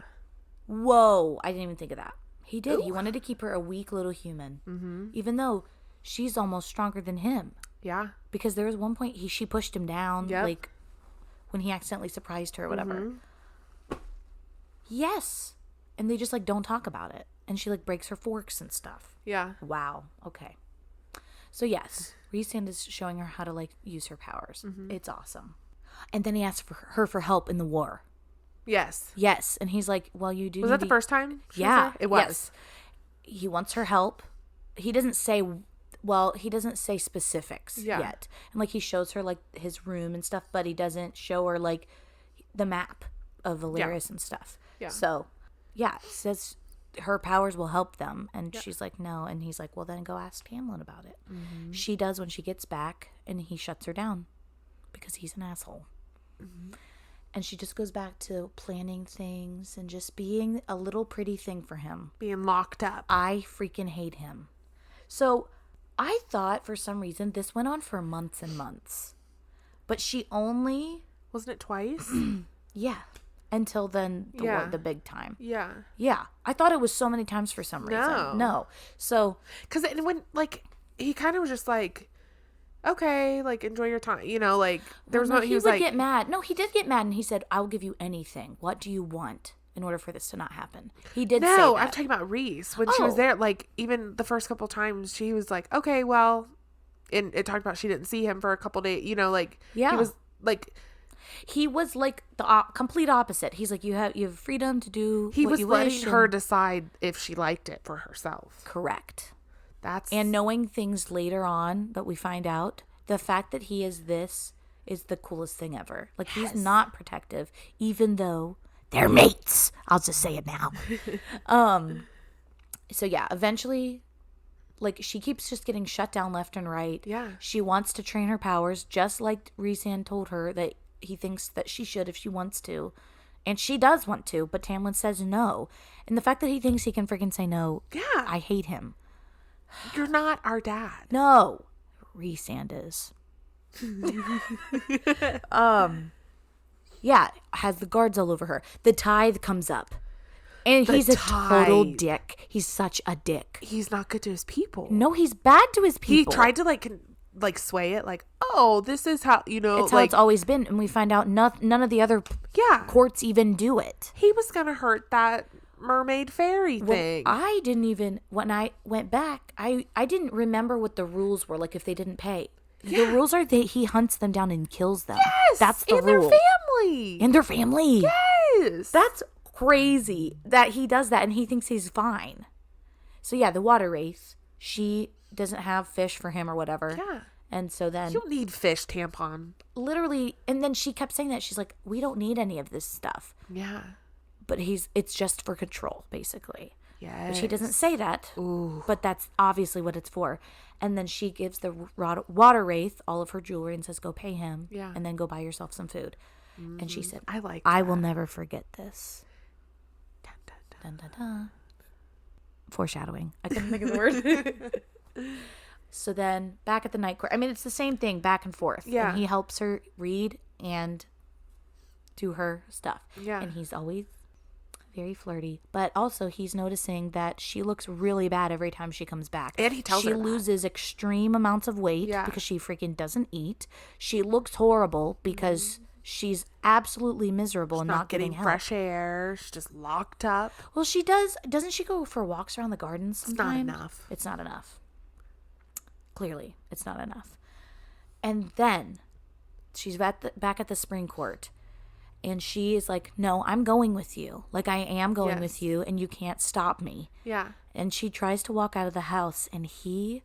Whoa, I didn't even think of that. He did. Ooh. He wanted to keep her a weak little human. Even though she's almost stronger than him. Yeah. Because there was one point she pushed him down, like when he accidentally surprised her or whatever. Yes. And they just like don't talk about it. And she like breaks her forks and stuff. Yeah. Wow. Okay. So yes, Rhys is showing her how to like use her powers. It's awesome. And then he asks her for help in the war. Yes. Yes. And he's like, well, you do. Was that the first time? Yeah. It was. Yes. He wants her help. He doesn't say, specifics yet. And like he shows her like his room and stuff, but he doesn't show her like the map of Velaris and stuff. Yeah. So yeah, it says her powers will help them. And she's like, no. And he's like, well, then go ask Tamlin about it. She does when she gets back, and he shuts her down because he's an asshole. And she just goes back to planning things and just being a little pretty thing for him. Being locked up. I freaking hate him. So I thought for some reason this went on for months and months. But she only... Wasn't it twice? Yeah. Until then, the big time. Yeah. Yeah. I thought it was so many times for some reason. No. So... Because when, like, he kind of was just like... Okay, like, enjoy your time. You know, like, there was he was like... He would get mad. No, he did get mad, and he said, I'll give you anything. What do you want in order for this to not happen? He did say that. No, I'm talking about Rhys. When she was there, like, even the first couple times, she was like, okay, well... And it talked about she didn't see him for a couple days. You know, like... Yeah. He was, like... He was, like, the complete opposite. He's like, you have freedom to do what you wish. He was letting her decide if she liked it for herself. Correct. And knowing things later on that we find out, the fact that he is this is the coolest thing ever. Like, he's not protective, even though they're mates. I'll just say it now. So, yeah, eventually, like, she keeps just getting shut down left and right. Yeah. She wants to train her powers, just like Rhys told her that he thinks that she should if she wants to. And she does want to, but Tamlin says no. And the fact that he thinks he can freaking say no, I hate him. You're not our dad. No. Rhys is. Yeah, has the guards all over her. The tithe comes up. And he's a total dick. He's such a dick. He's not good to his people. No, he's bad to his people. He tried to like sway it like, oh, this is how, you know. It's how it's always been. And we find out none of the other courts even do it. He was going to hurt that mermaid fairy thing. I didn't even, when I went back, I didn't remember what the rules were, like if they didn't pay. The rules are that he hunts them down and kills them. Yes, that's the rule. And their family. And their family. Yes. That's crazy that he does that and he thinks he's fine. So yeah, the water wraith, she doesn't have fish for him or whatever. Yeah. And so then... You don't need fish, tampon. Literally, and then she kept saying that. She's like, we don't need any of this stuff. Yeah. But it's just for control, basically. Yeah. But she doesn't say that. Ooh. But that's obviously what it's for. And then she gives the water wraith all of her jewelry and says, go pay him. Yeah. And then go buy yourself some food. Mm-hmm. And she said, I will never forget this. Dun, dun, dun. Dun, dun, dun. Foreshadowing. I couldn't think of the word. So then back at the night court. I mean, it's the same thing back and forth. Yeah. And he helps her read and do her stuff. Yeah. And he's always very flirty. But also he's noticing that she looks really bad every time she comes back. And he tells her she loses extreme amounts of weight because she freaking doesn't eat. She looks horrible because she's absolutely miserable and not getting help. Fresh air. She's just locked up. Well, she does. Doesn't she go for walks around the gardens sometimes? It's not enough. It's not enough. Clearly, it's not enough. And then she's back at the spring court. And she is like, no, I'm going with you. Like, I am going with you, and you can't stop me. Yeah. And she tries to walk out of the house, and he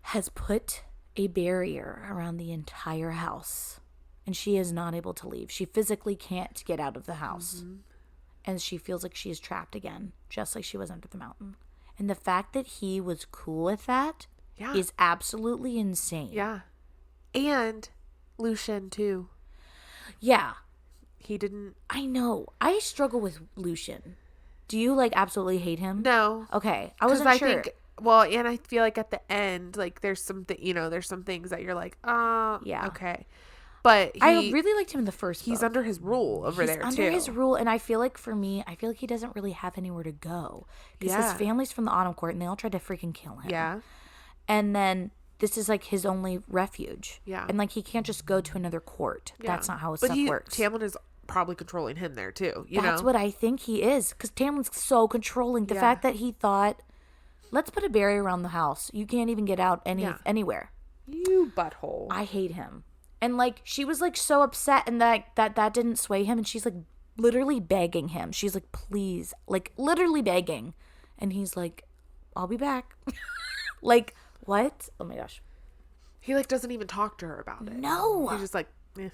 has put a barrier around the entire house. And she is not able to leave. She physically can't get out of the house. Mm-hmm. And she feels like she is trapped again, just like she was under the mountain. And the fact that he was cool with that is absolutely insane. Yeah. And Lucien, too. Yeah. He didn't... I know. I struggle with Lucien. Do you, like, absolutely hate him? No. Okay. I wasn't sure. Well, and I feel like at the end, like, there's some things that you're like, yeah. Okay. But I really liked him in the first book. He's under his rule over there, too. He's under his rule, and I feel like, for me, he doesn't really have anywhere to go. Because his family's from the Autumn Court, and they all tried to freaking kill him. Yeah. And then this is, like, his only refuge. Yeah. And, like, he can't just go to another court. Yeah. That's not how his stuff works. Tamlin is probably controlling him there, too. That's what I think he is. Because Tamlin's so controlling. The fact that he thought, let's put a barrier around the house. You can't even get out anywhere. You butthole. I hate him. And, like, she was, like, so upset and that didn't sway him. And she's, like, literally begging him. She's, like, please. Like, literally begging. And he's, like, I'll be back. Like, what? Oh, my gosh. He, like, doesn't even talk to her about it. No. He's just, like, eh.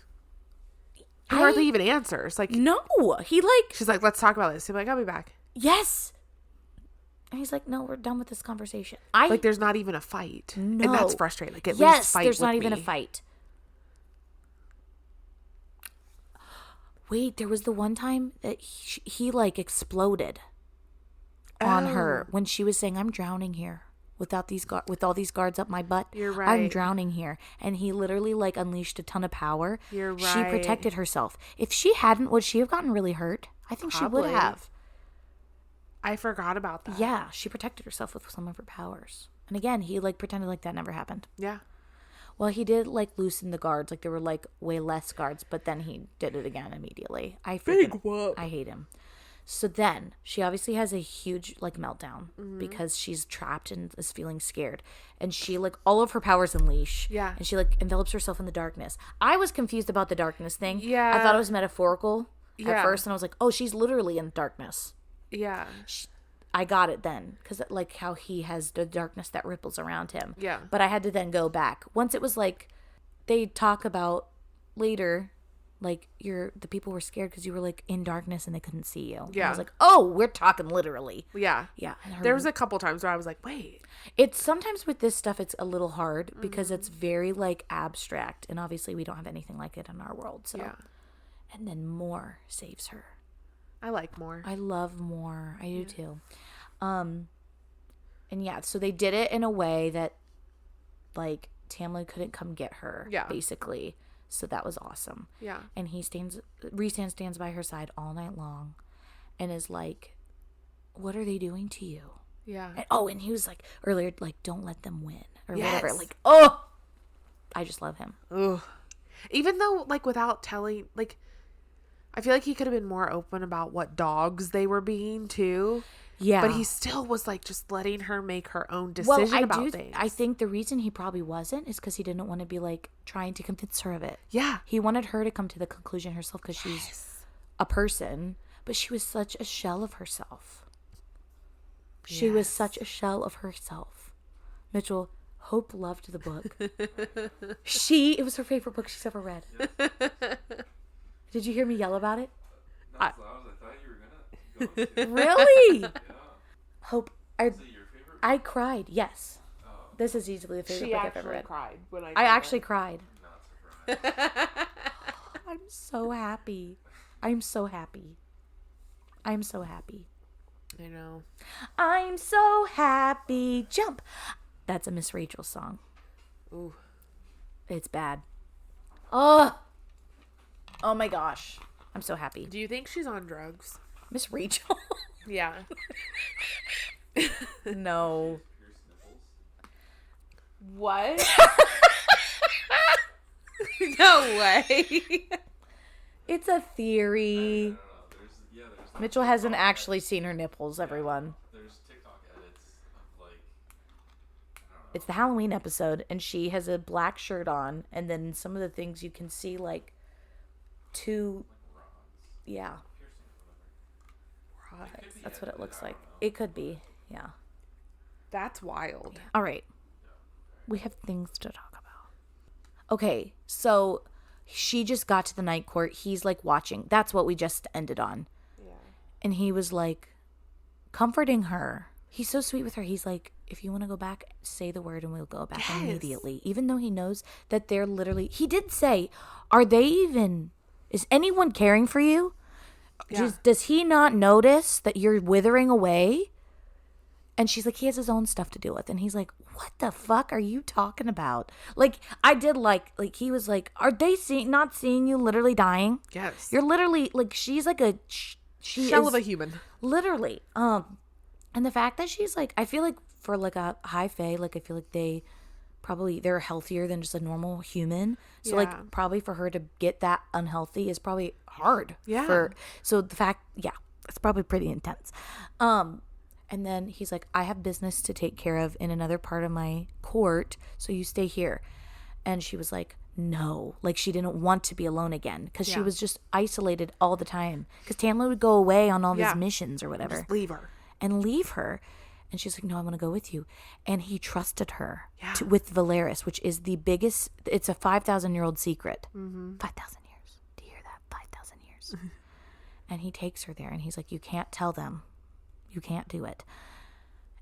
He hardly even answers. Like, no. He, like... She's, like, let's talk about this. He's like, I'll be back. Yes. And he's like, no, we're done with this conversation. Like, there's not even a fight. No. And that's frustrating. Like, at least fight there's with not even me. a fight. Wait, there was the one time that he like exploded on her when she was saying, "I'm drowning here with all these guards up my butt. You're right. I'm drowning here." And he literally like unleashed a ton of power. You're right. She protected herself. If she hadn't, would she have gotten really hurt? I think Probably. she would have. I forgot about that. Yeah, she protected herself with some of her powers. And again, he like pretended like that never happened. Yeah. Well, he did like loosen the guards. Like there were like way less guards, but then he did it again immediately. I hate him. So then she obviously has a huge like meltdown because she's trapped and is feeling scared. And she like all of her powers unleash. Yeah. And she like envelops herself in the darkness. I was confused about the darkness thing. Yeah. I thought it was metaphorical at first. And I was like, oh, she's literally in darkness. Yeah. I got it then because like how he has the darkness that ripples around him. Yeah. But I had to then go back. Once it was like they talk about later, like the people were scared because you were like in darkness and they couldn't see you. Yeah. And I was like, oh, we're talking literally. Yeah. Yeah. There was a couple times where I was like, wait. It's sometimes with this stuff it's a little hard because it's very like abstract and obviously we don't have anything like it in our world. So yeah. And then Moore saves her. I like Moore. I love Moore. I do too. And yeah, so they did it in a way that like Tamlin couldn't come get her. Yeah. Basically. So that was awesome. Yeah. And Rhys stands by her side all night long and is like, what are they doing to you? Yeah. And he was like earlier, like, don't let them win or whatever. Like, oh, I just love him. Ugh. Even though, like, without telling, like, I feel like he could have been more open about what dogs they were being, too. Yeah. But he still was, like, just letting her make her own decision about things. I think the reason he probably wasn't is because he didn't want to be, like, trying to convince her of it. Yeah. He wanted her to come to the conclusion herself because she's a person. But she was such a shell of herself. She was such a shell of herself. Mitchell, Hope loved the book. It was her favorite book she's ever read. Did you hear me yell about it? Not as loud as I thought you were gonna go. Really? Yeah. Hope. Is it your favorite? I cried. Yes. Oh. This is easily the favorite book I've ever read. Cried when I actually cried. I'm not surprised. I'm so happy. I'm so happy. I'm so happy. I know. I'm so happy. Jump. That's a Miss Rachel song. Ooh. It's bad. Oh my gosh. I'm so happy. Do you think she's on drugs? Miss Rachel? Yeah. No. Pierce nipples? What? No way. It's a theory. No. There's Mitchell hasn't actually seen her nipples, everyone. There's TikTok edits of like, I don't know. It's the Halloween episode, and she has a black shirt on, and then some of the things you can see, like, two... Rods. Yeah. Piercing, That's what it looks like. It could be, yeah. That's wild. All right. We have things to talk about. Okay, so she just got to the night court. He's like watching. That's what we just ended on. Yeah. And he was like comforting her. He's so sweet with her. He's like, if you want to go back, say the word and we'll go back immediately. Even though he knows that they're literally, he did say, is anyone caring for you? Yeah. Does he not notice that you're withering away? And she's like, he has his own stuff to deal with. And he's like, what the fuck are you talking about? Like, I did like he was like, are they not seeing you literally dying? Yes. You're literally, like, she's like she shell is of a human. Literally. And the fact that she's like, I feel like for like a high fae, like I feel like they're healthier than just a normal human. So like probably for her to get that unhealthy is probably hard. Yeah. So the fact, it's probably pretty intense. And then he's like, I have business to take care of in another part of my court, so you stay here. And she was like, no. Like, she didn't want to be alone again because she was just isolated all the time. Because Tamlin would go away on all of his missions or whatever. Just leave her. And And she's like, no, I want to go with you. And he trusted her with Velaris, which is the biggest, it's a 5,000-year-old secret. 5,000 years. Do you hear that? 5,000 years. And he takes her there and he's like, you can't tell them. You can't do it.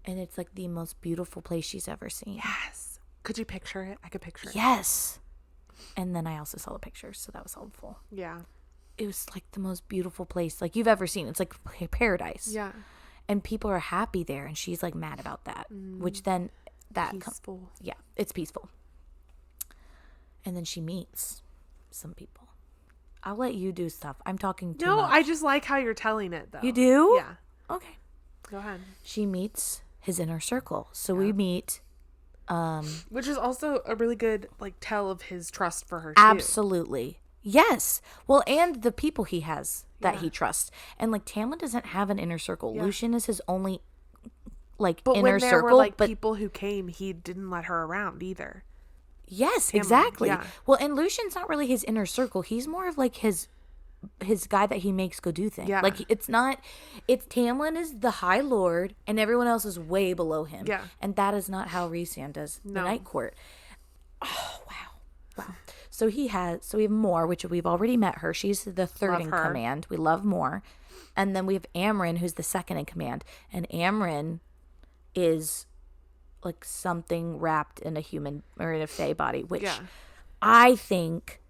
And it's like the most beautiful place she's ever seen. Yes. Could you picture it? I could picture it. Yes. And then I also saw the pictures, so that was helpful. Yeah. It was like the most beautiful place like you've ever seen. It's like paradise. Yeah. And people are happy there, and she's like mad about that. Which then that peaceful. It's peaceful. And then she meets some people. I'll let you do stuff. I'm talking too much. I just like how you're telling it though. You do? Yeah. Okay. Go ahead. She meets his inner circle. So we meet which is also a really good like tell of his trust for her too. Absolutely. Yes. Well, and the people he has that he trusts. And like Tamlin doesn't have an inner circle. Yeah. Lucian is his only like but inner when there circle. were like but people who came, he didn't let her around either. yes, Tamlin, exactly. yeah. Well, and Lucian's not really his inner circle. He's more of like his guy that he makes go do things. Yeah. Like it's Tamlin is the High Lord and everyone else is way below him. Yeah. And that is not how Rhys does the Night Court. Oh, wow. So we have Moore, which we've already met her. She's the third Love in her. command. We love Moore. And then we have Amren, who's the second in command. And Amren is like something wrapped in a human or in a fae body, which I think,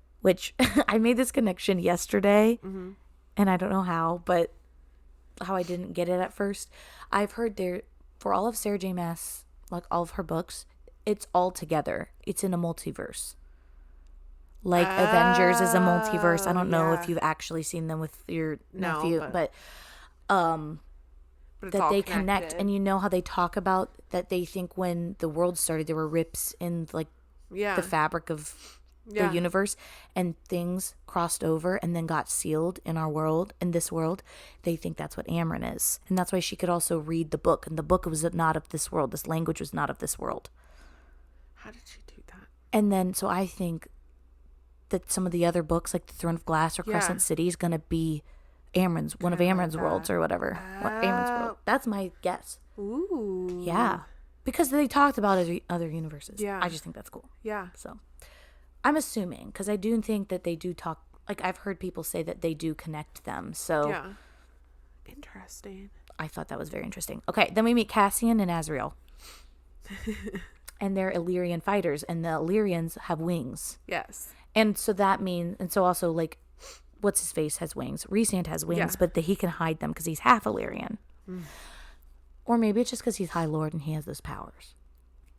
I made this connection yesterday, and I don't know how I didn't get it at first. I've heard for all of Sarah J. Maas, like all of her books, it's all together. It's in a multiverse. Like Avengers is a multiverse. I don't know if you've actually seen them with your nephew, but it's that all they connected. connect. And you know how they talk about that they think when the world started, there were rips in like the fabric of the universe, and things crossed over and then got sealed in our world, in this world. They think that's what Amren is. And that's why she could also read the book. And the book was not of this world. This language was not of this world. How did she do that? And then, so I think that some of the other books, like the Throne of Glass or Crescent City, is going to be one of Amren's worlds or whatever. Amren's world. That's my guess. Ooh. Yeah. Because they talked about other universes. Yeah. I just think that's cool. Yeah. So I'm assuming, because I do think that they do talk, like I've heard people say that they do connect them. So yeah. Interesting. I thought that was very interesting. Okay, then we meet Cassian and Azriel. And they're Illyrian fighters, and the Illyrians have wings. Yes. And so that means, and so also like, what's his face has wings. Rhys has wings, but he can hide them because he's half Illyrian. Or maybe it's just because he's High Lord and he has those powers.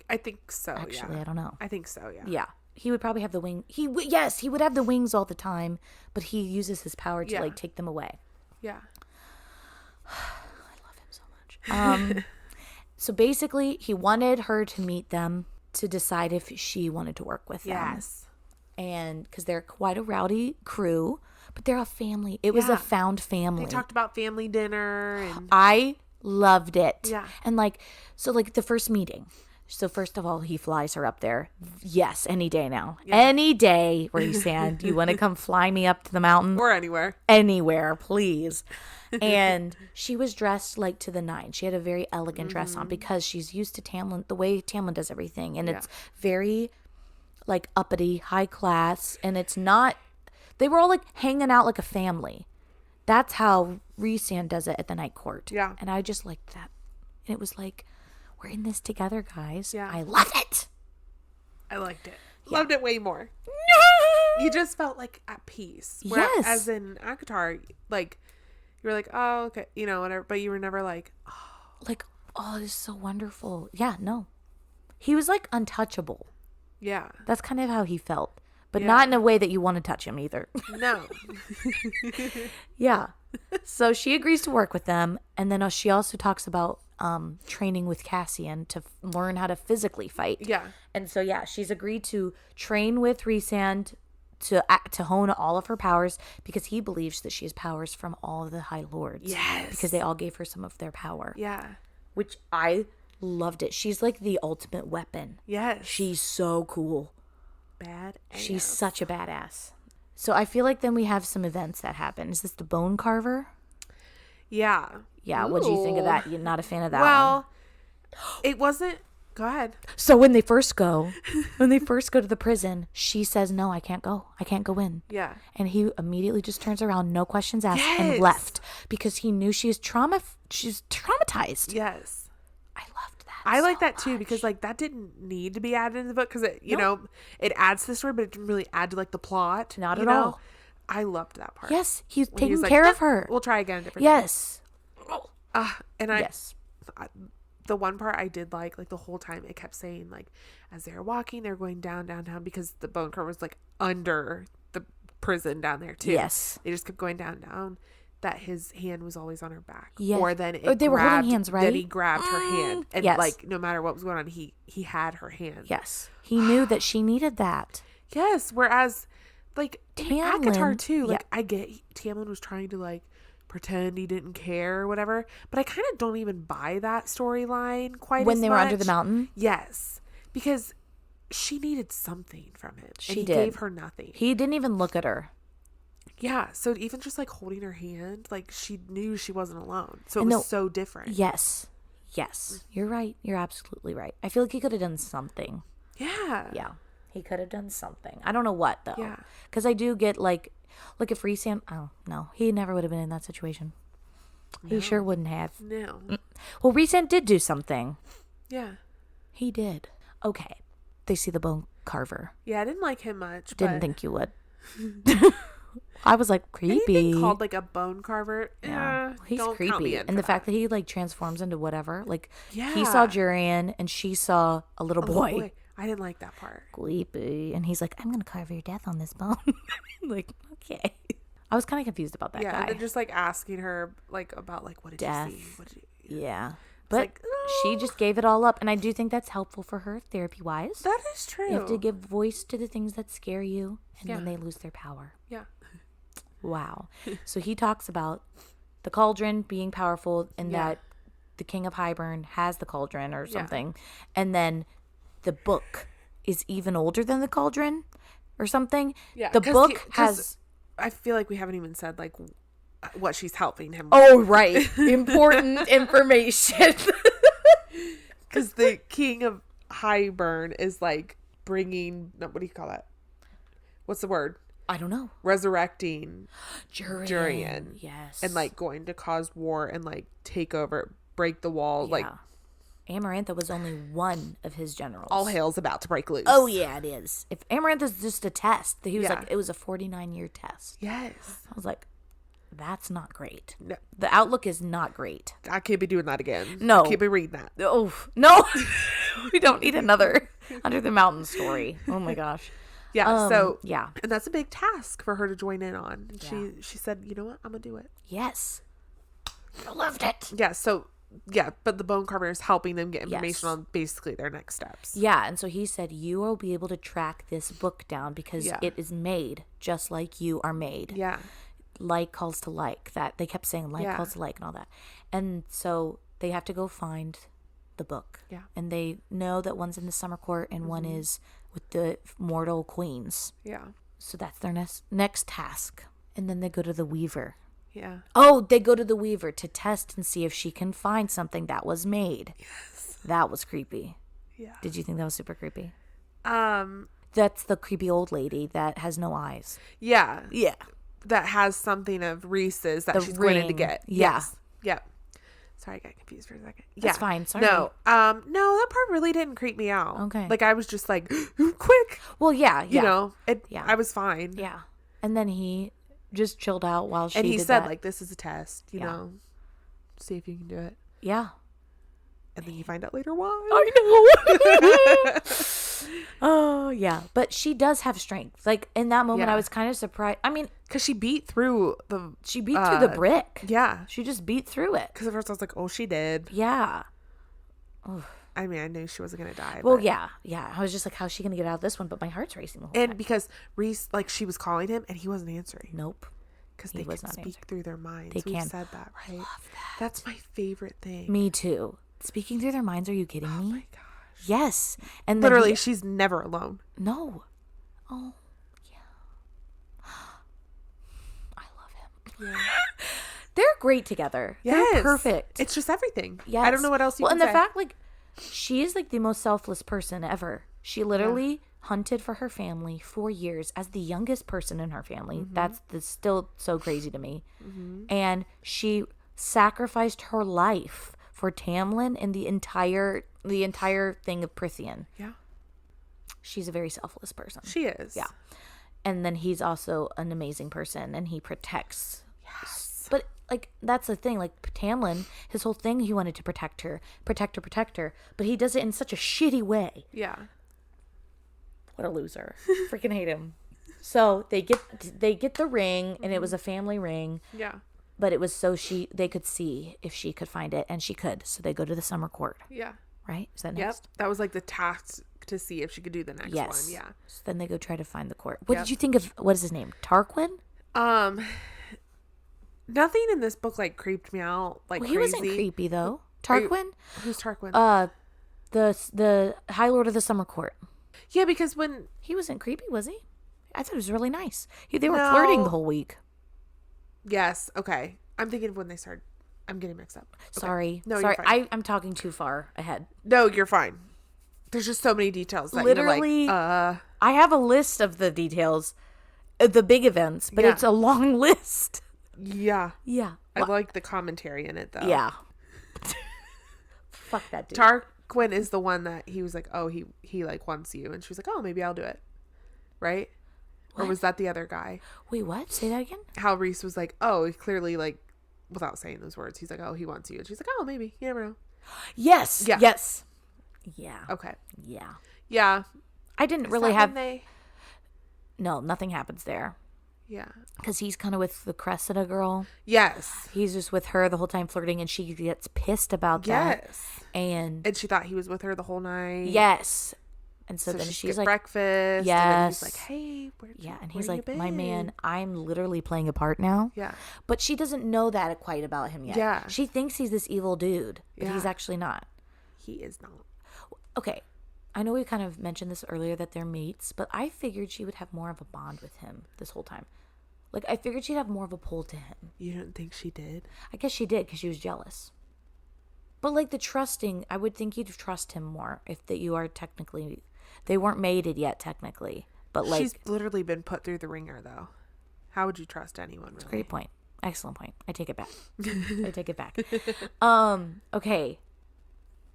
I think so. Actually, I don't know. I think so. Yeah. Yeah. He would probably have the wing. He would have the wings all the time, but he uses his power to like take them away. Yeah. I love him so much. So basically, he wanted her to meet them to decide if she wanted to work with them. Yes. And because they're quite a rowdy crew, but they're a family. It was a found family. They talked about family dinner and I loved it. Yeah. And like, so like the first meeting. So first of all, he flies her up there. Yes, any day now. Yeah. Any day, Rhys, do you want to come fly me up to the mountain? Or anywhere. Anywhere, please. And she was dressed like to the nine. She had a very elegant dress on because she's used to Tamlin, the way Tamlin does everything. And it's very like uppity, high class, and it's not. They were all like hanging out like a family. That's how Rhys does it at the night court. Yeah. And I just liked that. And it was like, we're in this together, guys. Yeah. I love it. I liked it. Yeah. Loved it way more. You just felt like at peace. Yes. As in ACOTAR, like, you were like, oh, okay, you know, whatever. But you were never like, oh. Like, oh, this is so wonderful. Yeah, no. He was like untouchable. Yeah. That's kind of how he felt. But Yeah. not in a way that you want to touch him either. No. Yeah. So she agrees to work with them. And then she also talks about training with Cassian to learn how to physically fight. Yeah. And so, yeah, she's agreed to train with Rhysand to hone all of her powers because he believes that she has powers from all of the High Lords. Yes. Because they all gave her some of their power. Yeah. Which I loved it. She's like the ultimate weapon. Yes. She's so cool. Bad. She's such a badass. So I feel like then we have some events that happen. Is this the Bone Carver? Yeah. Yeah. What do you think of that? You're not a fan of that Well, one? it wasn't. Go ahead. So when they first go to the prison, she says, no, I can't go. I can't go in. Yeah. And he immediately just turns around, no questions asked, Yes. and left because he knew she's traumatized. Yes. I loved that. I like so that too much. because like that didn't need to be added in the book because it, you know, it adds to the story, but it didn't really add to like the plot. Not you at know? all. I loved that part. Yes, he's When he taking was like, care "Eh, of her. We'll try again. Different. Yes. And I, Yes. the one part I did like the whole time it kept saying like as they were walking they're going downtown because the bone car was like under the prison down there too. Yes. They just kept going down. That his hand was always on her back. Yes. Or then it Or they were holding hands, That right? he grabbed her hand and Yes. like no matter what was going on he had her hand. Yes. He knew that she needed that. Yes. Whereas like in Tamlin, ACOTAR too, like yeah. I get Tamlin was trying to like pretend he didn't care or whatever, but I kind of don't even buy that storyline quite When as they were under much. the mountain? Yes, because she needed something from him, She and he did. gave her nothing. He didn't even look at her. Yeah, so even just like holding her hand, like she knew she wasn't alone, so it And was so different. Yes. Yes. You're right. You're absolutely right. I feel like he could have done something. Yeah, Yeah. He could have done something. I don't know what, though. Yeah. Because I do get, like if Rhys oh, no. He never would have been in that situation. He sure wouldn't have. No. Well, Rhys did do something. Yeah. He did. Okay. They see the bone carver. Yeah, I didn't like him much. Didn't but think you would. I was like, creepy. anything called like a bone carver. Yeah. He's don't count me creepy. in And the for fact that he like transforms into whatever. Like he Yeah. saw Jurian and she saw a little Oh, boy. I didn't like that part. Creepy. And he's like, I'm gonna carve your death on this bone. Like, okay. I was kind of confused about that Yeah, guy. and then just like asking her like about like what did Death. you see? What did you Yeah. But like, she just gave it all up. And I do think that's helpful for her therapy wise. That is true. You have to give voice to the things that scare you and then Yeah. they lose their power. Yeah. Wow. So he talks about the cauldron being powerful and Yeah. that the king of Highburn has the cauldron or Yeah. something. And then the book is even older than the cauldron or something. Yeah. The 'cause book 'cause has... I feel like we haven't even said like what she's helping him. Oh, right. Important information. Because the king of Highburn is like bringing, no, what do you call that? What's the word? I don't know. Resurrecting Jurian. Yes. and like going to cause war and like take over, break the wall. Like Amarantha was only one of his generals. all hell's about to break loose. Oh, yeah, it is. If Amarantha's just a test, he was Yeah. like, it was a 49-year test. Yes. I was like, that's not great. No, The outlook is not great. I can't be doing that again. No. I can't be reading that. Oh, no. We don't need another Under the Mountain story. Oh, my gosh. Yeah. So yeah. and that's a big task for her to join in on. And Yeah. she said, you know what, I'm gonna do it. Yes. I loved it. Yeah. So yeah, but the bone carver is helping them get information Yes. on basically their next steps. Yeah, and so he said, you will be able to track this book down because Yeah. it is made just like you are made. Yeah. Like calls to like. That they kept saying like Yeah. calls to like and all that. And so they have to go find the book. Yeah. And they know that one's in the summer court and one is with the mortal queens. Yeah. So that's their next task. And then they go to the Weaver. Yeah. Oh, they go to the Weaver to test and see if she can find something that was made. Yes. That was creepy. Yeah. Did you think that was super creepy? That's the creepy old lady that has no eyes. Yeah. Yeah. That has something of Rhys's that she's going to get. Yeah. Yes. Yep. Sorry, I got confused for a second. That's fine. Sorry. No. No, that part really didn't creep me out. Okay. Like, I was just like, quick. Well, yeah. You know, I was fine. Yeah. And then he just chilled out while she And he did said, that. like, this is a test, you know. See if you can do it. Yeah. And then you find out later why. I know. Oh, yeah. But she does have strength. Like, in that moment, I was kind of surprised. I mean, because she beat through the... She beat through the brick. Yeah. She just beat through it. Because at first I was like, oh, she did. Yeah. I mean, I knew she wasn't going to die. Well, but... yeah. I was just like, how's she going to get out of this one? But my heart's racing the whole And time. because Rhys, like, she was calling him and he wasn't answering. Nope. Because they can speak through their minds. They We've can. said that, right? I love that. That's my favorite thing. Me too. Speaking through their minds, are you kidding me? Oh my gosh. Yes. And literally, she's never alone. No. Oh, yeah. I love him. Yeah. They're great together. Yes. They're perfect. It's just everything. Yes. I don't know what else you can and say. the fact, like, she is like the most selfless person ever. She literally hunted for her family for years as the youngest person in her family. Mm-hmm. That's still so crazy to me. And she sacrificed her life for Tamlin and the entire thing of Prithian. Yeah. She's a very selfless person. She is. Yeah. And then he's also an amazing person and he protects. Yes. But like that's the thing, like Tamlin, his whole thing, he wanted to protect her, but he does it in such a shitty way. Yeah. What a loser. Freaking hate him. So they get the ring and it was a family ring. Yeah. But it was so they could see if she could find it, and she could. So they go to the summer court. Yeah. Right? Is that Yep. next? That was like the task to see if she could do the next one. Yeah. So then they go try to find the court. What did you think of, what is his name? Tarquin? Nothing in this book like creeped me out like He crazy. wasn't creepy though. Tarquin? Who's Tarquin? The High Lord of the Summer Court. Yeah, because when He wasn't creepy, was he? I thought it was really nice. They were flirting the whole week. yes, okay. I'm thinking of when they started. I'm getting mixed up. Okay. Sorry. No, Sorry. you're fine. I'm talking too far ahead. No, you're fine. There's just so many details that Literally, you're like, I have a list of the details, the big events, but Yeah. it's a long list. yeah. Yeah. I like the commentary in it though. Yeah. Fuck that dude. Tarquin is the one that he was like, oh, he like wants you, and she was like, oh, maybe I'll do it, right? Or was that the other guy? Wait, what? Say that again? How Rhys was like, oh, he clearly like, without saying those words, he's like, oh, he wants you, and she's like, oh, maybe, you never know. Yes. Yeah. Yes. Yeah. Okay. Yeah. Yeah. I didn't Is really that have. when No, nothing happens there. Yeah. Because he's kind of with the Cressida girl. Yes. He's just with her the whole time flirting, and she gets pissed about that. Yes. And she thought he was with her the whole night. yes. And so, So then she she's skipped like, breakfast. yes. And then he's like, hey, and he's where like, you my been?" man, I'm literally playing a part now. Yeah. But she doesn't know that quite about him yet. Yeah. She thinks he's this evil dude, but he's Yeah. actually not. He is not. Okay. I know we kind of mentioned this earlier that they're mates, but I figured she would have more of a bond with him this whole time. Like, I figured she'd have more of a pull to him. You didn't think she did? I guess she did because she was jealous. But, like, the trusting, I would think you'd trust him more if that you are technically... They weren't mated yet, technically. But, like... She's literally been put through the ringer, though. How would you trust anyone, really? Great point. Excellent point. I take it back. I take it back. Okay.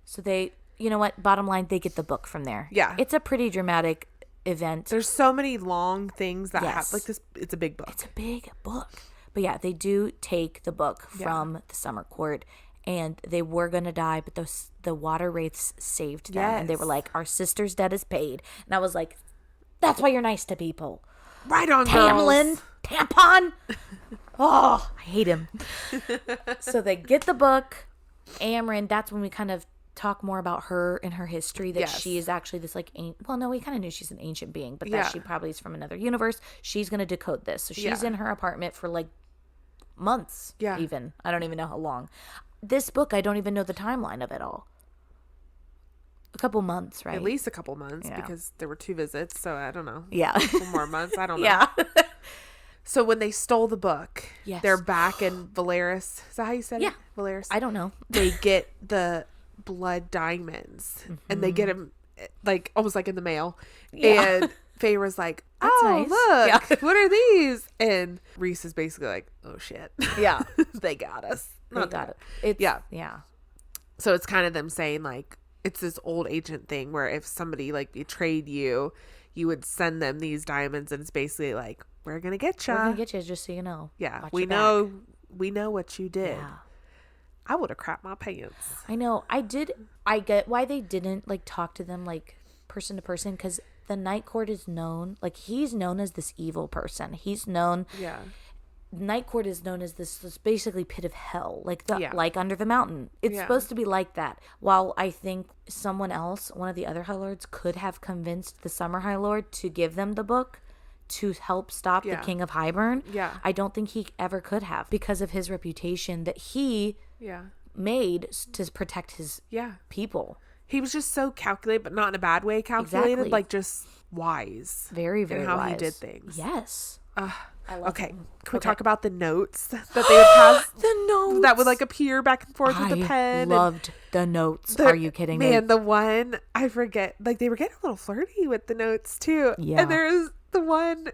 So they... You know what? Bottom line, they get the book from there. Yeah. It's a pretty dramatic event. There's so many long things that Yes. happen. Like this, it's a big book. It's a big book. But yeah, they do take the book from the summer court, and they were going to die, but the water wraiths saved them. And they were Yes. like, our sister's debt is paid. And I was like, that's why you're nice to people. Right on, Tamlin, girls. tampon. Oh, I hate him. So they get the book. Amryn, that's when we kind of talk more about her and her history, that Yes. she is actually this like well, no, we kind of knew she's an ancient being, but Yeah. that she probably is from another universe. She's going to decode this. So she's Yeah. in her apartment for like months. Yeah. Even. I don't even know how long. This book, I don't even know the timeline of it all. A couple months, right? At least a couple months, Yeah. because there were 2 visits, so I don't know. Yeah. A couple more months, I don't know. Yeah. So when they stole the book, Yes. they're back in Velaris. Is that how you said Yeah. it? Velaris. I don't know. They get the blood diamonds, and they get them like almost like in the mail. Yeah. And Faye was like, That's oh, nice. look, what are these? And Rhys is basically like, oh, shit. Yeah. They got us. They got it. It's, yeah. So it's kind of them saying, like, it's this old agent thing where if somebody, like, betrayed you, you would send them these diamonds, and it's basically like, we're going to get you. We're going to get you, just so you know. Yeah. Watch We your know back. we know what you did. Yeah. I would have crapped my pants. I know. I get why they didn't, like, talk to them, like, person to person, because the Night Court is known, like, he's known as this evil person. He's known... Yeah. Night Court is known as this basically pit of hell, like Yeah. like Under the Mountain. It's supposed to be like that. While I think someone else, one of the other High Lords, could have convinced the Summer High Lord to give them the book to help stop the King of Highburn. Yeah. I don't think he ever could have, because of his reputation that he made to protect his people. He was just so calculated, but not in a bad way calculated, Exactly. like just wise. Very, very in how wise. he did things. Yes. I love Okay, him. can we talk about the notes that they would pass? The notes That would like appear back and forth with the I pen. loved the notes. Are you kidding me? Man, the one, I forget, like they were getting a little flirty with the notes too. Yeah. And there's the one,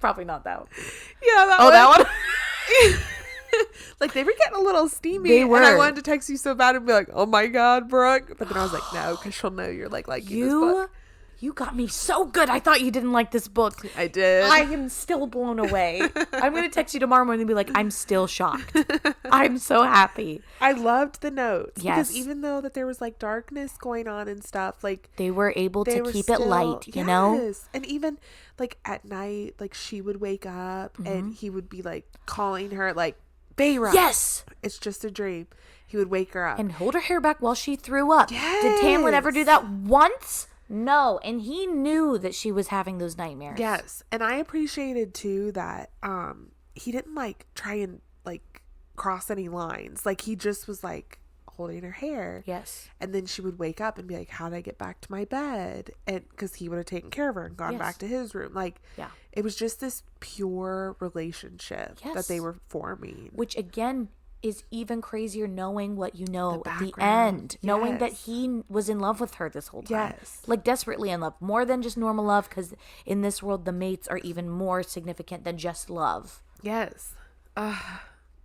Probably not that one. yeah, that Oh, one. that one? Like they were getting a little steamy. They And I were. wanted to text you so bad and be like, oh my God, Brooke. But then I was like, no, because she'll know you're like liking this book. You got me so good. I thought you didn't like this book. I did. I am still blown away. I'm going to text you tomorrow morning and be like, I'm still shocked. I'm so happy. I loved the notes. Yes. Because even though that there was like darkness going on and stuff, like They were able they to were keep it still- light, you know? Yes. And even like at night, like she would wake up and he would be like calling her like, Feyre. Yes. It's just a dream. He would wake her up. And hold her hair back while she threw up. Yes. Did Tamlin ever do that once? No. And he knew that she was having those nightmares. Yes. And I appreciated too that he didn't like try and like cross any lines. Like he just was like holding her hair. Yes. And then she would wake up and be like, how did I get back to my bed? And because he would have taken care of her and gone Yes. back to his room. Like, Yeah. it was just this pure relationship that they were forming. Which again is even crazier, knowing what you know The at the background. end, knowing that Yes. he was in love with her this whole time. Yes. Like desperately in love, more than just normal love, because in this world the mates are even more significant than just love. Yes.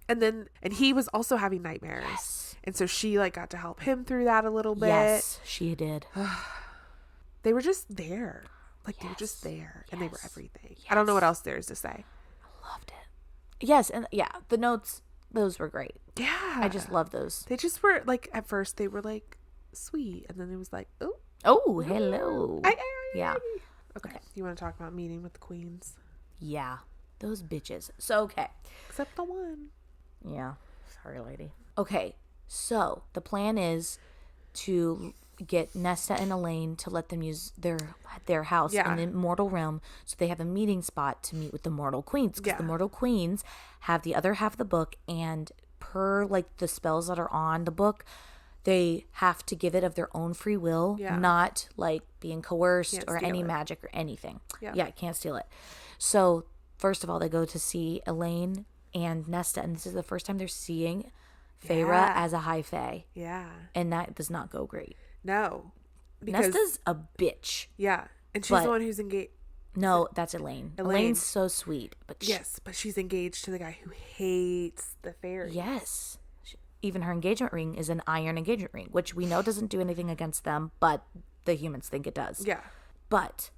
And he was also having nightmares. Yes. And so she like got to help him through that a little bit. Yes, she did. They were just there. Like they were just there and they were everything. I don't know what else there is to say. Loved it. Yes, and yeah, the notes, those were great. Yeah. I just love those. They just were like, at first they were like sweet. And then it was like, oh. Oh, hello. Yeah. Okay. You want to talk about meeting with the queens? Yeah. Those bitches. So, okay. Except the one. Yeah. Sorry, lady. Okay. So, the plan is to get Nesta and Elaine to let them use their house in the mortal realm, so they have a meeting spot to meet with the mortal queens, because the mortal queens have the other half of the book, and per like the spells that are on the book, they have to give it of their own free will, not like being coerced or any magic or anything. Yeah, can't steal it. So first of all, they go to see Elaine and Nesta, and this is the first time they're seeing Feyre as a high fae. Yeah. And that does not go great. No. Because, Nesta's a bitch. yeah. And she's But- the one who's engaged. No, that's Elaine. Elaine's so sweet. But Yes, but she's engaged to the guy who hates the fairies. yes. Even her engagement ring is an iron engagement ring, which we know doesn't do anything against them, but the humans think it does. Yeah. But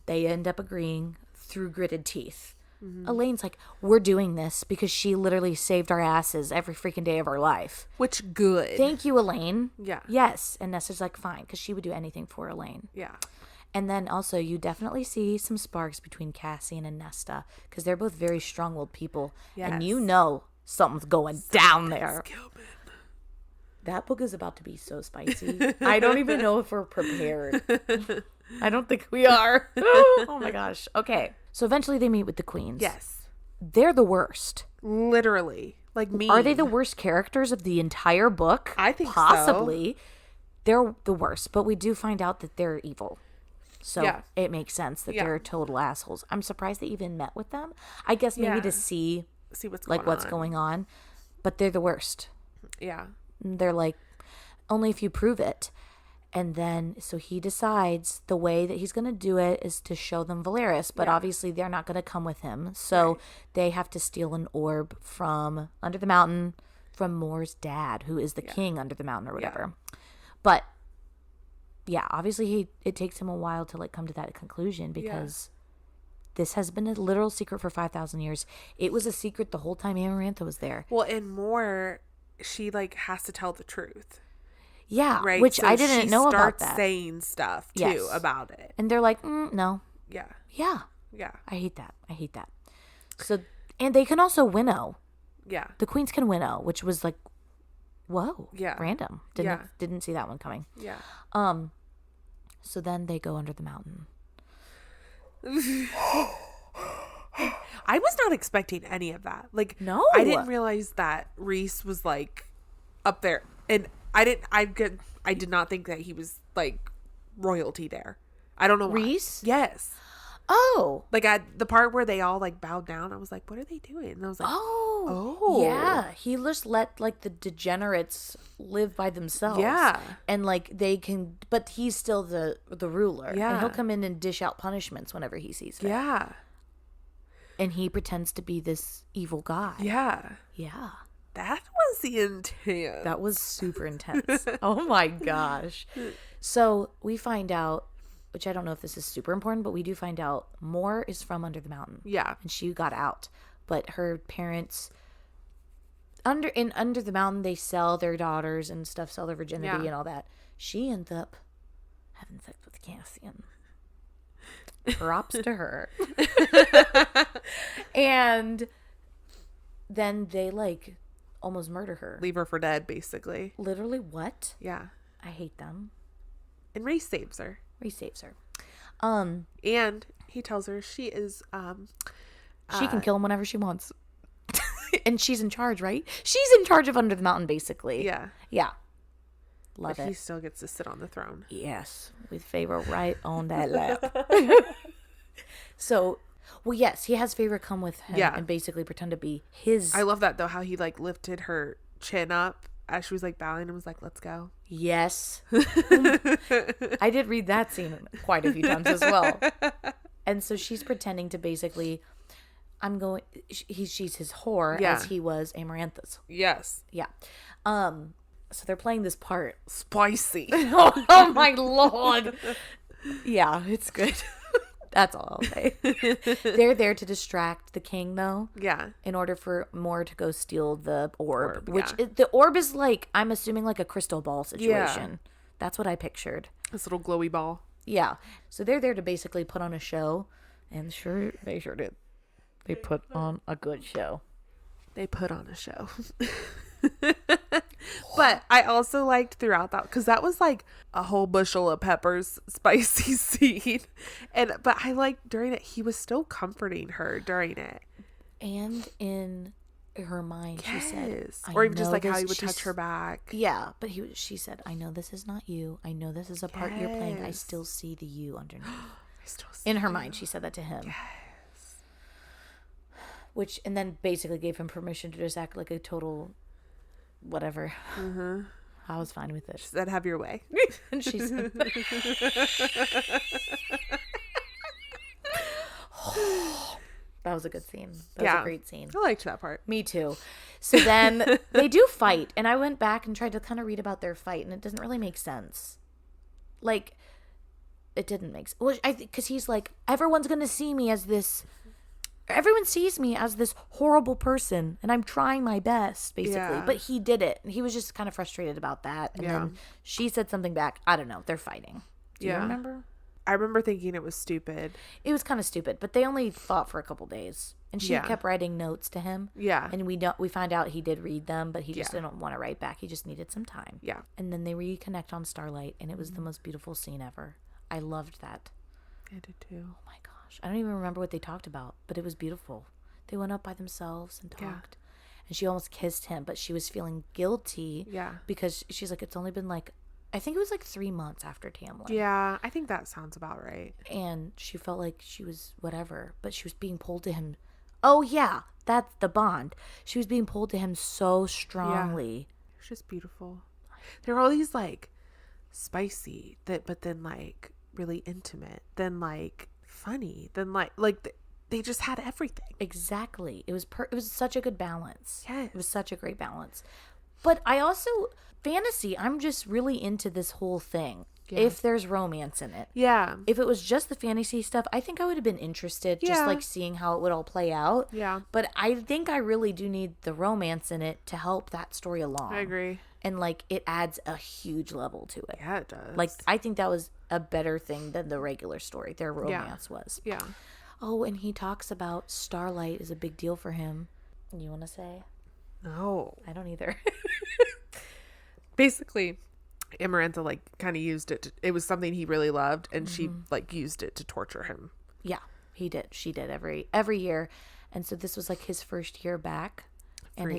they end up agreeing through gritted teeth. Elaine's like, we're doing this because she literally saved our asses every freaking day of our life. Which good. Thank you, Elaine. Yeah. Yes. And Nesta's like, fine, because she would do anything for Elaine. Yeah. And then also, you definitely see some sparks between Cassian and Nesta, because they're both very strong-willed people. And Yes. you know something's going down there. Gilman. That book is about to be so spicy. I don't even know if we're prepared. I don't think we are. Oh my gosh. Okay. So eventually they meet with the queens. Yes. They're the worst. Literally. Like me. Are they the worst characters of the entire book? I think so. Possibly. They're the worst, but we do find out that they're evil. So Yeah. it makes sense that Yeah. they're total assholes. I'm surprised they even met with them. I guess maybe to see what's like going what's on. going on. But they're the worst. Yeah. They're like, only if you prove it. And then, so he decides the way that he's going to do it is to show them Velaris. But obviously, they're not going to come with him. So they have to steal an orb from under the mountain from Mor's dad, who is the king under the mountain or whatever. But, yeah, obviously, it takes him a while to, like, come to that conclusion because this has been a literal secret for 5,000 years. It was a secret the whole time Amarantha was there. Well, and Mor, she, like, has to tell the truth. Yeah, right. Which so I didn't know about that. Starts saying stuff too about it, and they're like, no. Yeah. I hate that. So, and they can also winnow. Yeah. The queens can winnow, which was like, whoa. Yeah. Random. Didn't see that one coming. Yeah. So then they go under the mountain. I was not expecting any of that. Like, no, I didn't realize that Rhys was like up there, and I did not think that he was like royalty there. I don't know why. Rhys? Yes. Oh. Like at the part where they all like bowed down, I was like, what are they doing? And I was like, oh. Yeah. He just let like the degenerates live by themselves. Yeah. And like they can, but he's still the ruler. Yeah. And he'll come in and dish out punishments whenever he sees fit. Yeah. And he pretends to be this evil guy. Yeah. Yeah. That was intense. That was super intense. Oh my gosh. So we find out, which I don't know if this is super important, but we do find out Mor is from under the mountain. Yeah. And she got out. But her parents under the mountain, they sell their daughters and stuff, sell their virginity and all that. She ends up having sex with Cassian. Props to her. And then they like almost murder her. Leave her for dead, basically. Literally what? Yeah. I hate them. And Rhys saves her. Rhys saves her. And he tells her she is she can kill him whenever she wants. And she's in charge, right? She's in charge of Under the Mountain, basically. Yeah. Yeah. Love but it. he still gets to sit on the throne. Yes. With Feyre right on that lap. So, well, yes, he has Feyre come with him and basically pretend to be his. I love that, though, how he, like, lifted her chin up as she was, like, bowing and was like, let's go. Yes. I did read that scene quite a few times as well. And so she's pretending to basically, she's his whore as he was Amarantha's. Yes. Yeah. So they're playing this part. Spicy. Oh my Lord. Yeah, it's good. That's all I'll say. They're there to distract the king, though. Yeah. In order for Mor to go steal the orb. Which the orb is like, I'm assuming like a crystal ball situation. Yeah. That's what I pictured. This little glowy ball. Yeah. So they're there to basically put on a show. And they sure did. They put on a good show. They put on a show. But I also liked throughout that, because that was like a whole bushel of Pepper's spicy seed, but I liked during it he was still comforting her during it, and in her mind she said, or even just like how he would touch her back. Yeah, but she said, I know this is not you, I know this is a part you're playing, I still see the you underneath. I still see in her mind she said that to him. Which, and then basically gave him permission to just act like a total whatever. Mm-hmm. I was fine with it. She said, have your way. And she said, that was a good scene. That was a great scene. I liked that part. Me too. So then they do fight, and I went back and tried to kind of read about their fight, and it doesn't really make sense. Like, it didn't make sense. Well, because he's like, everyone sees me as this horrible person, and I'm trying my best, basically. Yeah. But he did it. He was just kind of frustrated about that. And then she said something back. I don't know. They're fighting. Do you remember? I remember thinking it was stupid. It was kind of stupid, but they only fought for a couple days. And she kept writing notes to him. Yeah. And we found out he did read them, but he just didn't want to write back. He just needed some time. Yeah. And then they reconnect on Starlight, and it was the most beautiful scene ever. I loved that. I did too. Oh my gosh. I don't even remember what they talked about, but it was beautiful. They went up by themselves and talked. And she almost kissed him, but she was feeling guilty. Yeah. Because she's like, it's only been like, I think it was like 3 months after Tamlin. Yeah, I think that sounds about right. And she felt like she was whatever, but she was being pulled to him. Oh yeah, that's the bond. She was being pulled to him so strongly. It's just beautiful. There were all these like spicy, but then like really intimate, then like funny, then like they just had everything. Exactly. It was such a good balance. Yes. It was such a great balance. But I also, fantasy, I'm just really into this whole thing. Yeah. If there's romance in it. Yeah. If it was just the fantasy stuff, I think I would have been interested, just like seeing how it would all play out. Yeah. But I think I really do need the romance in it to help that story along. I agree. And like it adds a huge level to it. Yeah, it does. Like I think that was a better thing than the regular story. Their romance was. Yeah. Oh, and he talks about Starlight is a big deal for him. You want to say? No. I don't either. Basically, Amarantha like kind of used it. It was something he really loved, and she like used it to torture him. Yeah, he did. She did every year, and so this was like his first year back, and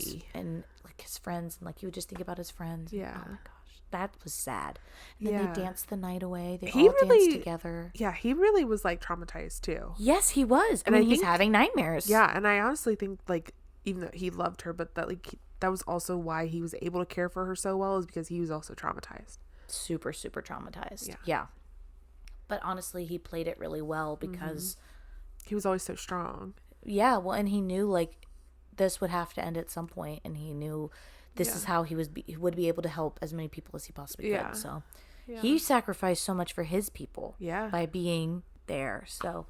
like his friends, and like he would just think about his friends. Yeah. Oh my gosh, that was sad. And then they danced the night away. They He all really, danced together. Yeah, he really was like traumatized too. Yes, he was. I mean, he's having nightmares. Yeah, and I honestly think like even though he loved her, but that like that was also why he was able to care for her so well, is because he was also traumatized. Super, super traumatized. Yeah. But honestly, he played it really well because he was always so strong. Yeah, well, and he knew like this would have to end at some point, and he knew this is how he would be able to help as many people as he possibly could. So he sacrificed so much for his people by being there. So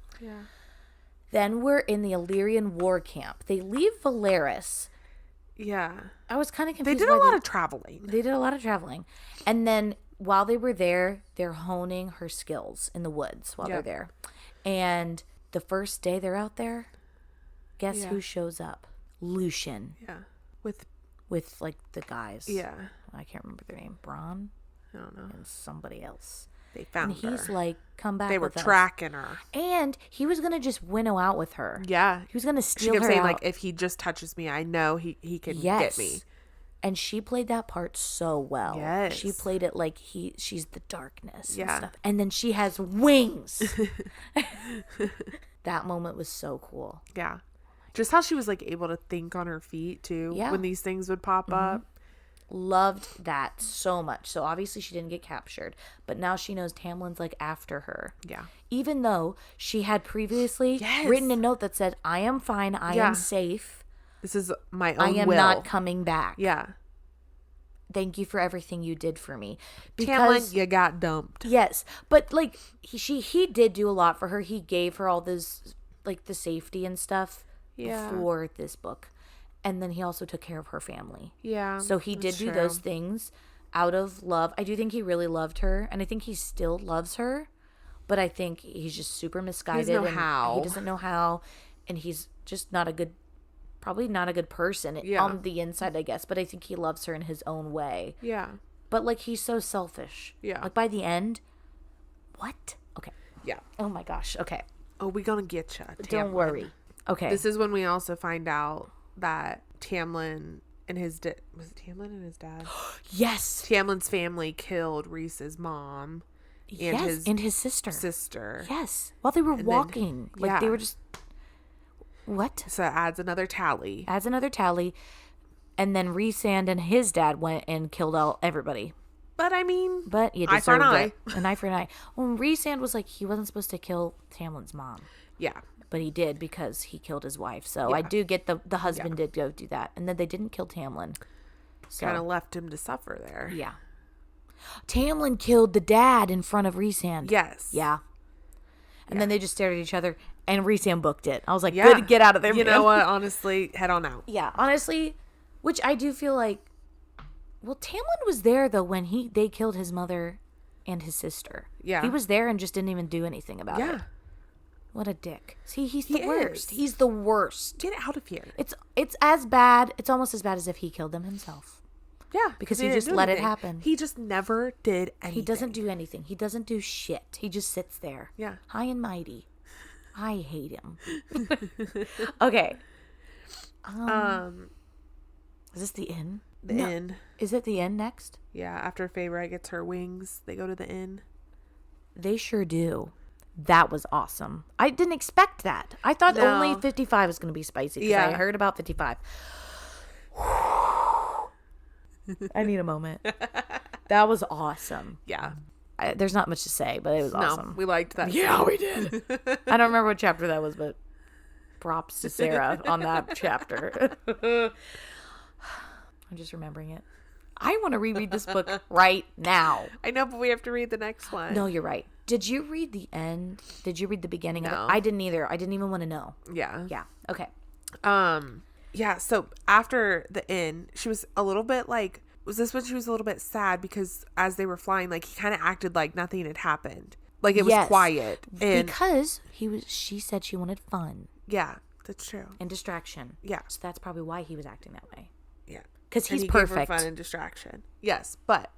then we're in the Illyrian war camp. They leave Velaris. Yeah. I was kind of confused. They did a lot of traveling. They did a lot of traveling. And then while they were there, they're honing her skills in the woods while they're there. And the first day they're out there, guess who shows up? Lucian. Yeah. With like the guys. Yeah. I can't remember their name. Braun? I don't know. And somebody else. They found her. And he's like, come back. They were with us. tracking her. And he was going to just winnow out with her. Yeah. He was going to steal her out. She kept saying, like, if he just touches me, I know he can get me. And she played that part so well. Yes. She played it like she's the darkness and stuff. And then she has wings. That moment was so cool. Yeah. Just how she was like able to think on her feet too when these things would pop up. Loved that so much. So obviously she didn't get captured, but now she knows Tamlin's like after her. Yeah. Even though she had previously written a note that said, I am fine, I am safe. This is my own I am will. not coming back. Yeah. Thank you for everything you did for me. Tamlin, you got dumped. Yes. But like he did do a lot for her. He gave her all this like the safety and stuff before this book. And then he also took care of her family. Yeah. So he did do those things out of love. I do think he really loved her, and I think he still loves her, but I think he's just super misguided. He doesn't know how, and he's just probably not a good person on the inside, I guess, but I think he loves her in his own way. Yeah. But like he's so selfish. Yeah. Like by the end, what? Okay. Yeah. Oh my gosh. Okay. Oh, we gonna get you. Don't worry. Okay. This is when we also find out that Tamlin and his was it Tamlin and his dad? Yes. Tamlin's family killed Rhys's mom and his sister. Yes. While they were walking. They were just what? So it adds another tally. And then Rhysand and his dad went and killed everybody. But I mean, you deserved it. An eye for an eye. Well, Rhysand was like, he wasn't supposed to kill Tamlin's mom. Yeah. But he did because he killed his wife. So I do get the husband did go do that. And then they didn't kill Tamlin. So. Kind of left him to suffer there. Yeah. Tamlin killed the dad in front of Rhysand. Yes. Yeah. And then they just stared at each other, and Rhysand booked it. I was like, good, get out of there. You know what? Honestly, head on out. Yeah, honestly, which I do feel like, well, Tamlin was there, though, when they killed his mother and his sister. Yeah. He was there and just didn't even do anything about it. What a dick. See, he's the worst. He's the worst. Get out of here. It's as bad. It's almost as bad as if he killed them himself. Yeah. Because he just let it happen. He just never did anything. He doesn't do anything. He doesn't do shit. He just sits there. Yeah. High and mighty. I hate him. Okay. Is this the inn? The inn. Is it the inn next? Yeah. After Feyre gets her wings, they go to the inn. They sure do. That was awesome. I didn't expect that. I thought only 55 was going to be spicy because I heard about 55. I need a moment. That was awesome. Yeah. There's not much to say, but it was awesome. No, we liked that. Yeah, we did. I don't remember what chapter that was, but props to Sarah on that chapter. I'm just remembering it. I want to reread this book right now. I know, but we have to read the next one. No, you're right. Did you read the end? Did you read the beginning of it? I didn't either. I didn't even want to know. Yeah. Yeah. Okay. Yeah, so after the inn, she was a little bit like, was this when she was a little bit sad because as they were flying, like he kind of acted like nothing had happened. Like it was quiet. And because she said she wanted fun. Yeah, that's true. And distraction. Yeah. So that's probably why he was acting that way. Yeah. Because he's he perfect. gave her fun and distraction. Yes, but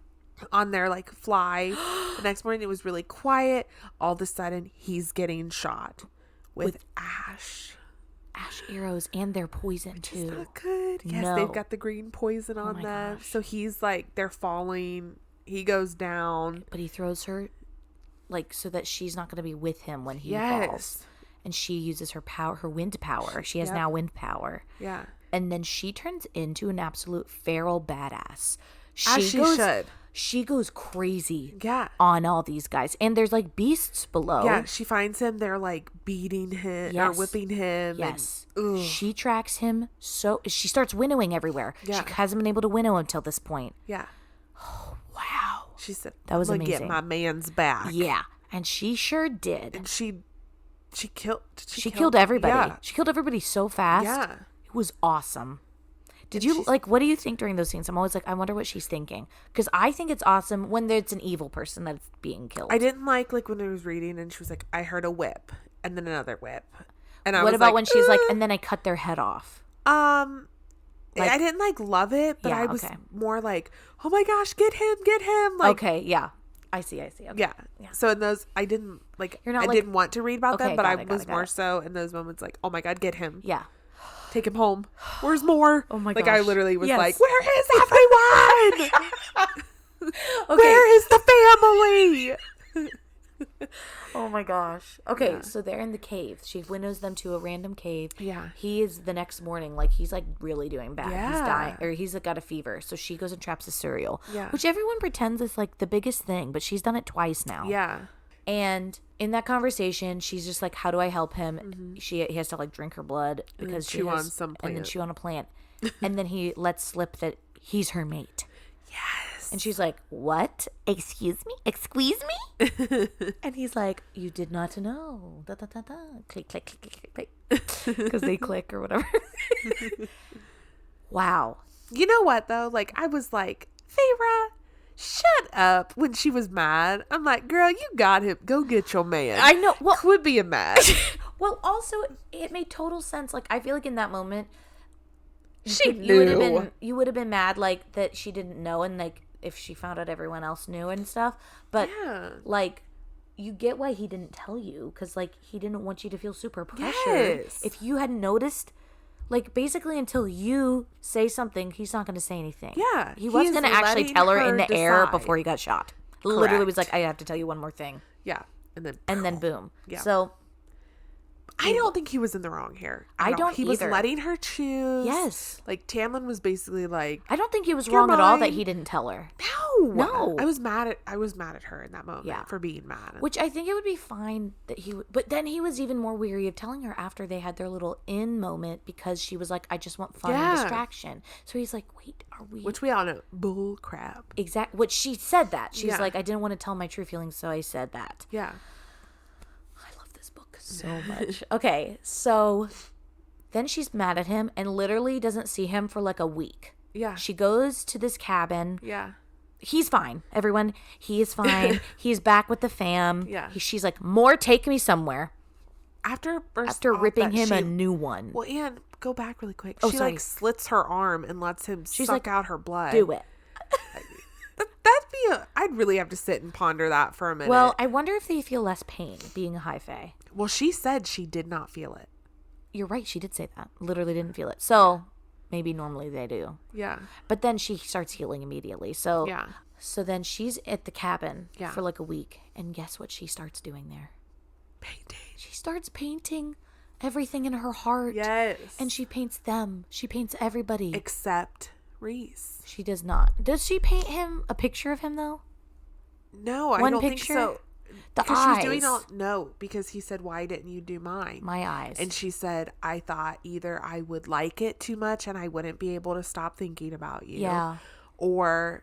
on their like fly, the next morning it was really quiet. All of a sudden he's getting shot with ash arrows, and they're poison too. Is not good. Yes, they've got the green poison on them. Gosh. So he's like, they're falling. He goes down. But he throws her like so that she's not going to be with him when he falls. And she uses her power, her wind power. She has now wind power. Yeah. And then she turns into an absolute feral badass. As she should. She goes crazy on all these guys. And there's like beasts below. Yeah, she finds him. They're like beating him or whipping him. Yes. And, she tracks him. She starts winnowing everywhere. Yeah. She hasn't been able to winnow until this point. Yeah. Oh, wow. She said, that was I'm amazing. Get my man's back. Yeah. And she sure did. And she killed everybody. Yeah. She killed everybody so fast. Yeah. It was awesome. Did you like, what do you think during those scenes? I'm always like, I wonder what she's thinking. Because I think it's awesome when it's an evil person that's being killed. I didn't like when I was reading and she was like, I heard a whip and then another whip. And I what was about like, when she's like, and then I cut their head off? I didn't love it, but I was more like, oh my gosh, get him. Like, okay, yeah. I see. Okay. Yeah. So in those, I didn't didn't want to read about them, but I was more so in those moments like, oh my God, get him. Yeah. Take him home. Where's more? Oh my gosh. Like I literally was like, where is everyone? Okay. Where is the family? Oh my gosh. Okay, so they're in the cave. She winnows them to a random cave. Yeah. He is the next morning, like he's like really doing bad. Yeah. He's dying, or he's like got a fever. So she goes and traps a cereal. Yeah. Which everyone pretends is like the biggest thing, but she's done it twice now. Yeah. And in that conversation, she's just like, how do I help him? Mm-hmm. He has to like drink her blood because chew on some plant. And then chew on a plant. And then he lets slip that he's her mate. Yes. And she's like, what? Excuse me? And he's like, you did not know. Da, da, da, da. Click, click, click, click, click. Because they click or whatever. Wow. You know what, though? Like, I was like, Feyre, shut up when she was mad. I'm like, girl, you got him. Go get your man. I know. Well, quit being mad. Well, also, it made total sense. Like, I feel like in that moment, knew. You would have been mad, like, that she didn't know, and, like, if she found out everyone else knew and stuff. But, like, you get why he didn't tell you, because, like, he didn't want you to feel super pressured. Yes. If you hadn't noticed, like, basically until you say something, he's not going to say anything. Yeah. He was going to actually tell her in the air before he got shot. Correct. Literally was like, I have to tell you one more thing. Yeah. And then boom. Yeah. So I don't think he was in the wrong here. I don't He either. was letting her choose. Yes. Like, Tamlin was basically like, I don't think he was wrong at all that he didn't tell her. No. I was mad at her in that moment for being mad. Which I think it would be fine that he would, but then he was even more weary of telling her after they had their little in moment because she was like, I just want fun and distraction. So he's like, wait, are we? Which we all know, bull crap. Exactly. Which she said that. She's like, I didn't want to tell my true feelings, so I said that. Yeah. So much. Okay, so then she's mad at him and literally doesn't see him for like a week. Yeah. She goes to this cabin. Yeah. He's fine, everyone. He is fine. He's back with the fam. Yeah. She's like, more take me somewhere. After ripping him a new one. Well, Anne, go back really quick. Oh, she sorry. like slits her arm and lets him suck out her blood. Do it. I'd really have to sit and ponder that for a minute. Well, I wonder if they feel less pain being a high fae. Well, she said she did not feel it. You're right. She did say that. Literally didn't feel it. So maybe normally they do. Yeah. But then she starts healing immediately. So yeah. So then she's at the cabin for like a week. And guess what she starts doing there? Painting. She starts painting everything in her heart. Yes. And she paints them. She paints everybody. Except Rhys. She does not. Does she paint him a picture of him though? No, I One don't picture? think so. The because eyes. she was doing all no, because he said, "Why didn't you do mine?" My eyes. And she said, "I thought either I would like it too much and I wouldn't be able to stop thinking about you, Yeah. or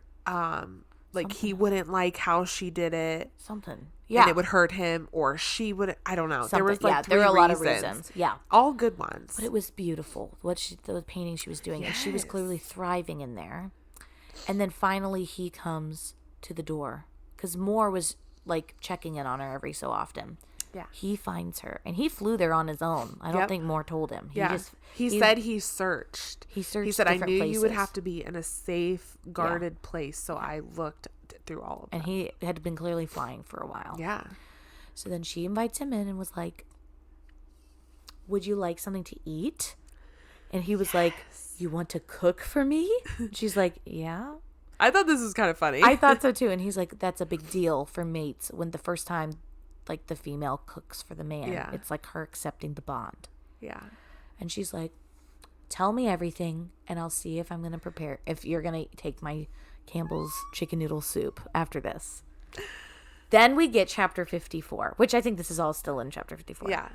like he wouldn't like how she did it, Something. Yeah. and it would hurt him, or she would. I don't know. There was Something. like there were a three lot of reasons. reasons. Yeah. All good ones. But it was beautiful. The painting she was doing, and she was clearly thriving in there. And then finally he comes to the door because Moore was like checking in on her every so often. Yeah. He finds her, and he flew there on his own. I don't think Moore told him. He said he searched. He searched. He said, "I knew places. you would have to be in a safe, guarded place, so I looked through all of them." And he had been clearly flying for a while. Yeah. So then she invites him in and was like, "Would you like something to eat?" And he was like, "You want to cook for me?" She's like, "Yeah." I thought this was kind of funny. I thought so too. And he's like, "That's a big deal for mates when the first time like the female cooks for the man. Yeah. It's like her accepting the bond." Yeah. And she's like, "Tell me everything and I'll see if I'm going to prepare, if you're going to take my Campbell's chicken noodle soup after this." Then we get chapter 54, which I think this is all still in chapter 54. Yeah.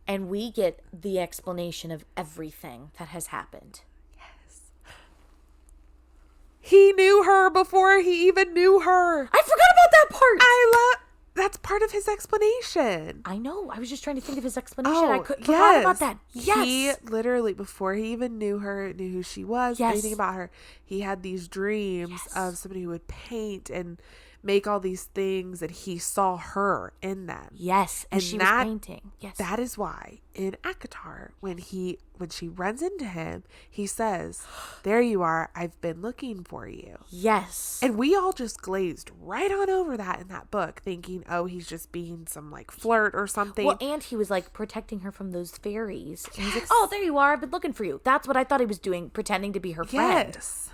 And we get the explanation of everything that has happened. He knew her before he even knew her. I forgot about that part. That's part of his explanation. I know. I was just trying to think of his explanation. Oh, I forgot about that. Yes. He literally, before he even knew her, knew who she was, anything about her, he had these dreams of somebody who would paint and make all these things, and he saw her in them. Yes, and she was painting. Yes. That is why in ACOTAR, when she runs into him, he says, "There you are. I've been looking for you." Yes. And we all just glazed right on over that in that book, thinking, "Oh, he's just being some like flirt or something." Well, and he was like protecting her from those fairies. And he's like, "Oh, there you are. I've been looking for you." That's what I thought he was doing, pretending to be her friend. Yes.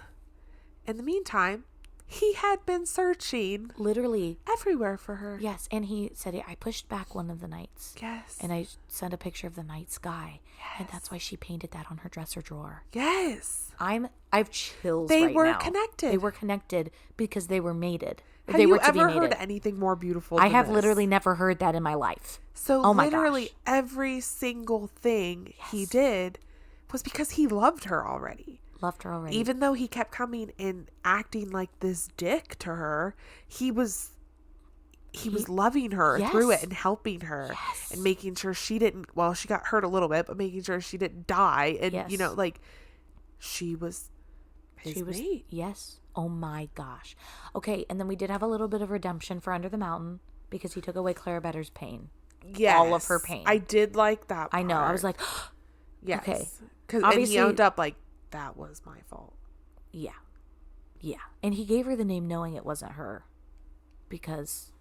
In the meantime, he had been searching literally everywhere for her. Yes, and he said, "I pushed back one of the nights." Yes. And I sent a picture of the night sky. Yes. And that's why she painted that on her dresser drawer. Yes. I've chills They right were now. connected. They were connected because they were mated. Have they you were to ever be mated. heard anything more beautiful I than have this? literally never heard that in my life. So oh my literally gosh. every single thing he did was because he loved her already. Loved her already. Even though he kept coming and acting like this dick to her, he was loving her through it and helping her and making sure she didn't, well, she got hurt a little bit, but making sure she didn't die. And, you know, like, she was his mate. Yes. Oh my gosh. Okay, and then we did have a little bit of redemption for Under the Mountain because he took away Clara Better's pain. Yes. All of her pain. I did like that part. I know. I was like, yes. Okay. And he owned up like, that was my fault. Yeah. Yeah. And he gave her the name knowing it wasn't her. Because,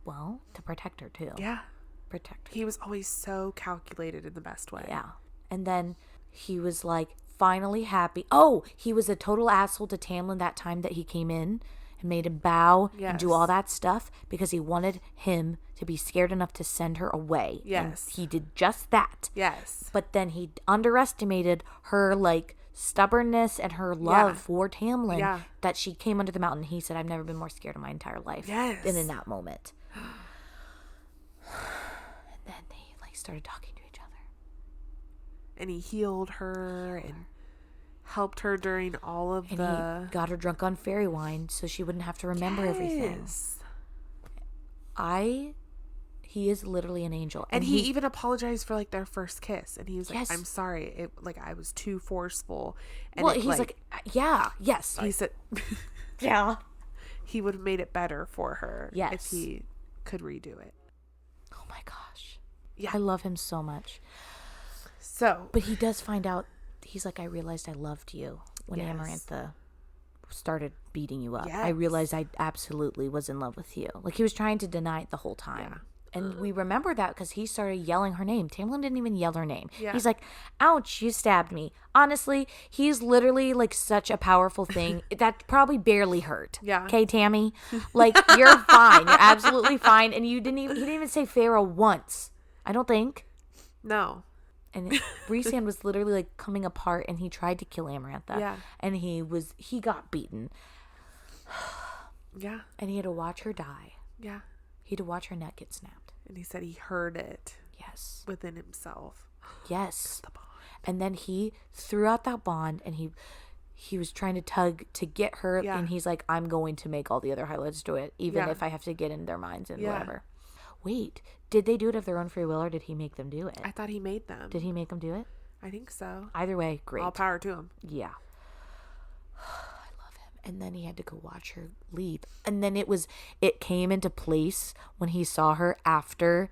well, to protect her too. Yeah. Protect her. He was always so calculated in the best way. Yeah. And then he was like finally happy. Oh, he was a total asshole to Tamlin that time that he came in and made him bow and do all that stuff because he wanted him to be scared enough to send her away. Yes. And he did just that. Yes. But then he underestimated her like stubbornness and her love for Tamlin that she came under the mountain. He said, "I've never been more scared in my entire life." Yes. And in that moment. And then they like started talking to each other. And he healed her and helped her during all of and the... he got her drunk on fairy wine so she wouldn't have to remember everything. He is literally an angel. And he even apologized for like their first kiss. And he was like, Yes. "I'm sorry. I was too forceful." And well, he's like, yeah, yes. He said... yeah. He would have made it better for her if he could redo it. Oh my gosh. Yeah. I love him so much. So... But he does find out, he's like, "I realized I loved you when Amarantha started beating you up. I realized I absolutely was in love with you." Like he was trying to deny it the whole time. Yeah. And we remember that because he started yelling her name. Tamlin didn't even yell her name. Yeah. He's like, "Ouch, you stabbed me." Honestly, he's literally like such a powerful thing. That probably barely hurt. Yeah. Okay, Tammy? Like, you're fine. You're absolutely fine. And he didn't even say Feyre once. I don't think. No. And Rhys was literally like coming apart, and he tried to kill Amarantha. Yeah. And he got beaten. Yeah. And he had to watch her die. Yeah. He had to watch her neck get snapped. And he said he heard it. Yes. Within himself. Yes. The bond. And then he threw out that bond, and he was trying to tug to get her, and he's like, I'm going to make all the other highlights do it, even if I have to get in their minds and whatever. Wait, did they do it of their own free will, or did he make them do it? I thought he made them. Did he make them do it? I think so. Either way, great. All power to him. Yeah. I love him. And then he had to go watch her leave. And then it came into place when he saw her after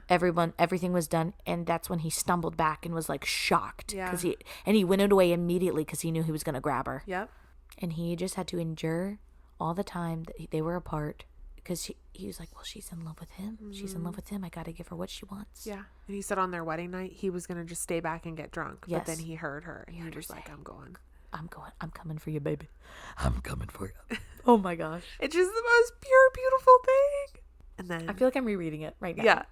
everything was done, and that's when he stumbled back and was like shocked. Yeah. He went away immediately because he knew he was going to grab her. Yep. And he just had to endure all the time that they were apart, because he was like, well, she's in love with him. Mm-hmm. She's in love with him. I got to give her what she wants. Yeah. And he said on their wedding night, he was going to just stay back and get drunk. Yes. But then he heard her, and he was like, I'm going. I'm coming for you, baby. I'm coming for you. Oh my gosh. It's just the most pure, beautiful thing. And then I feel like I'm rereading it right now. Yeah.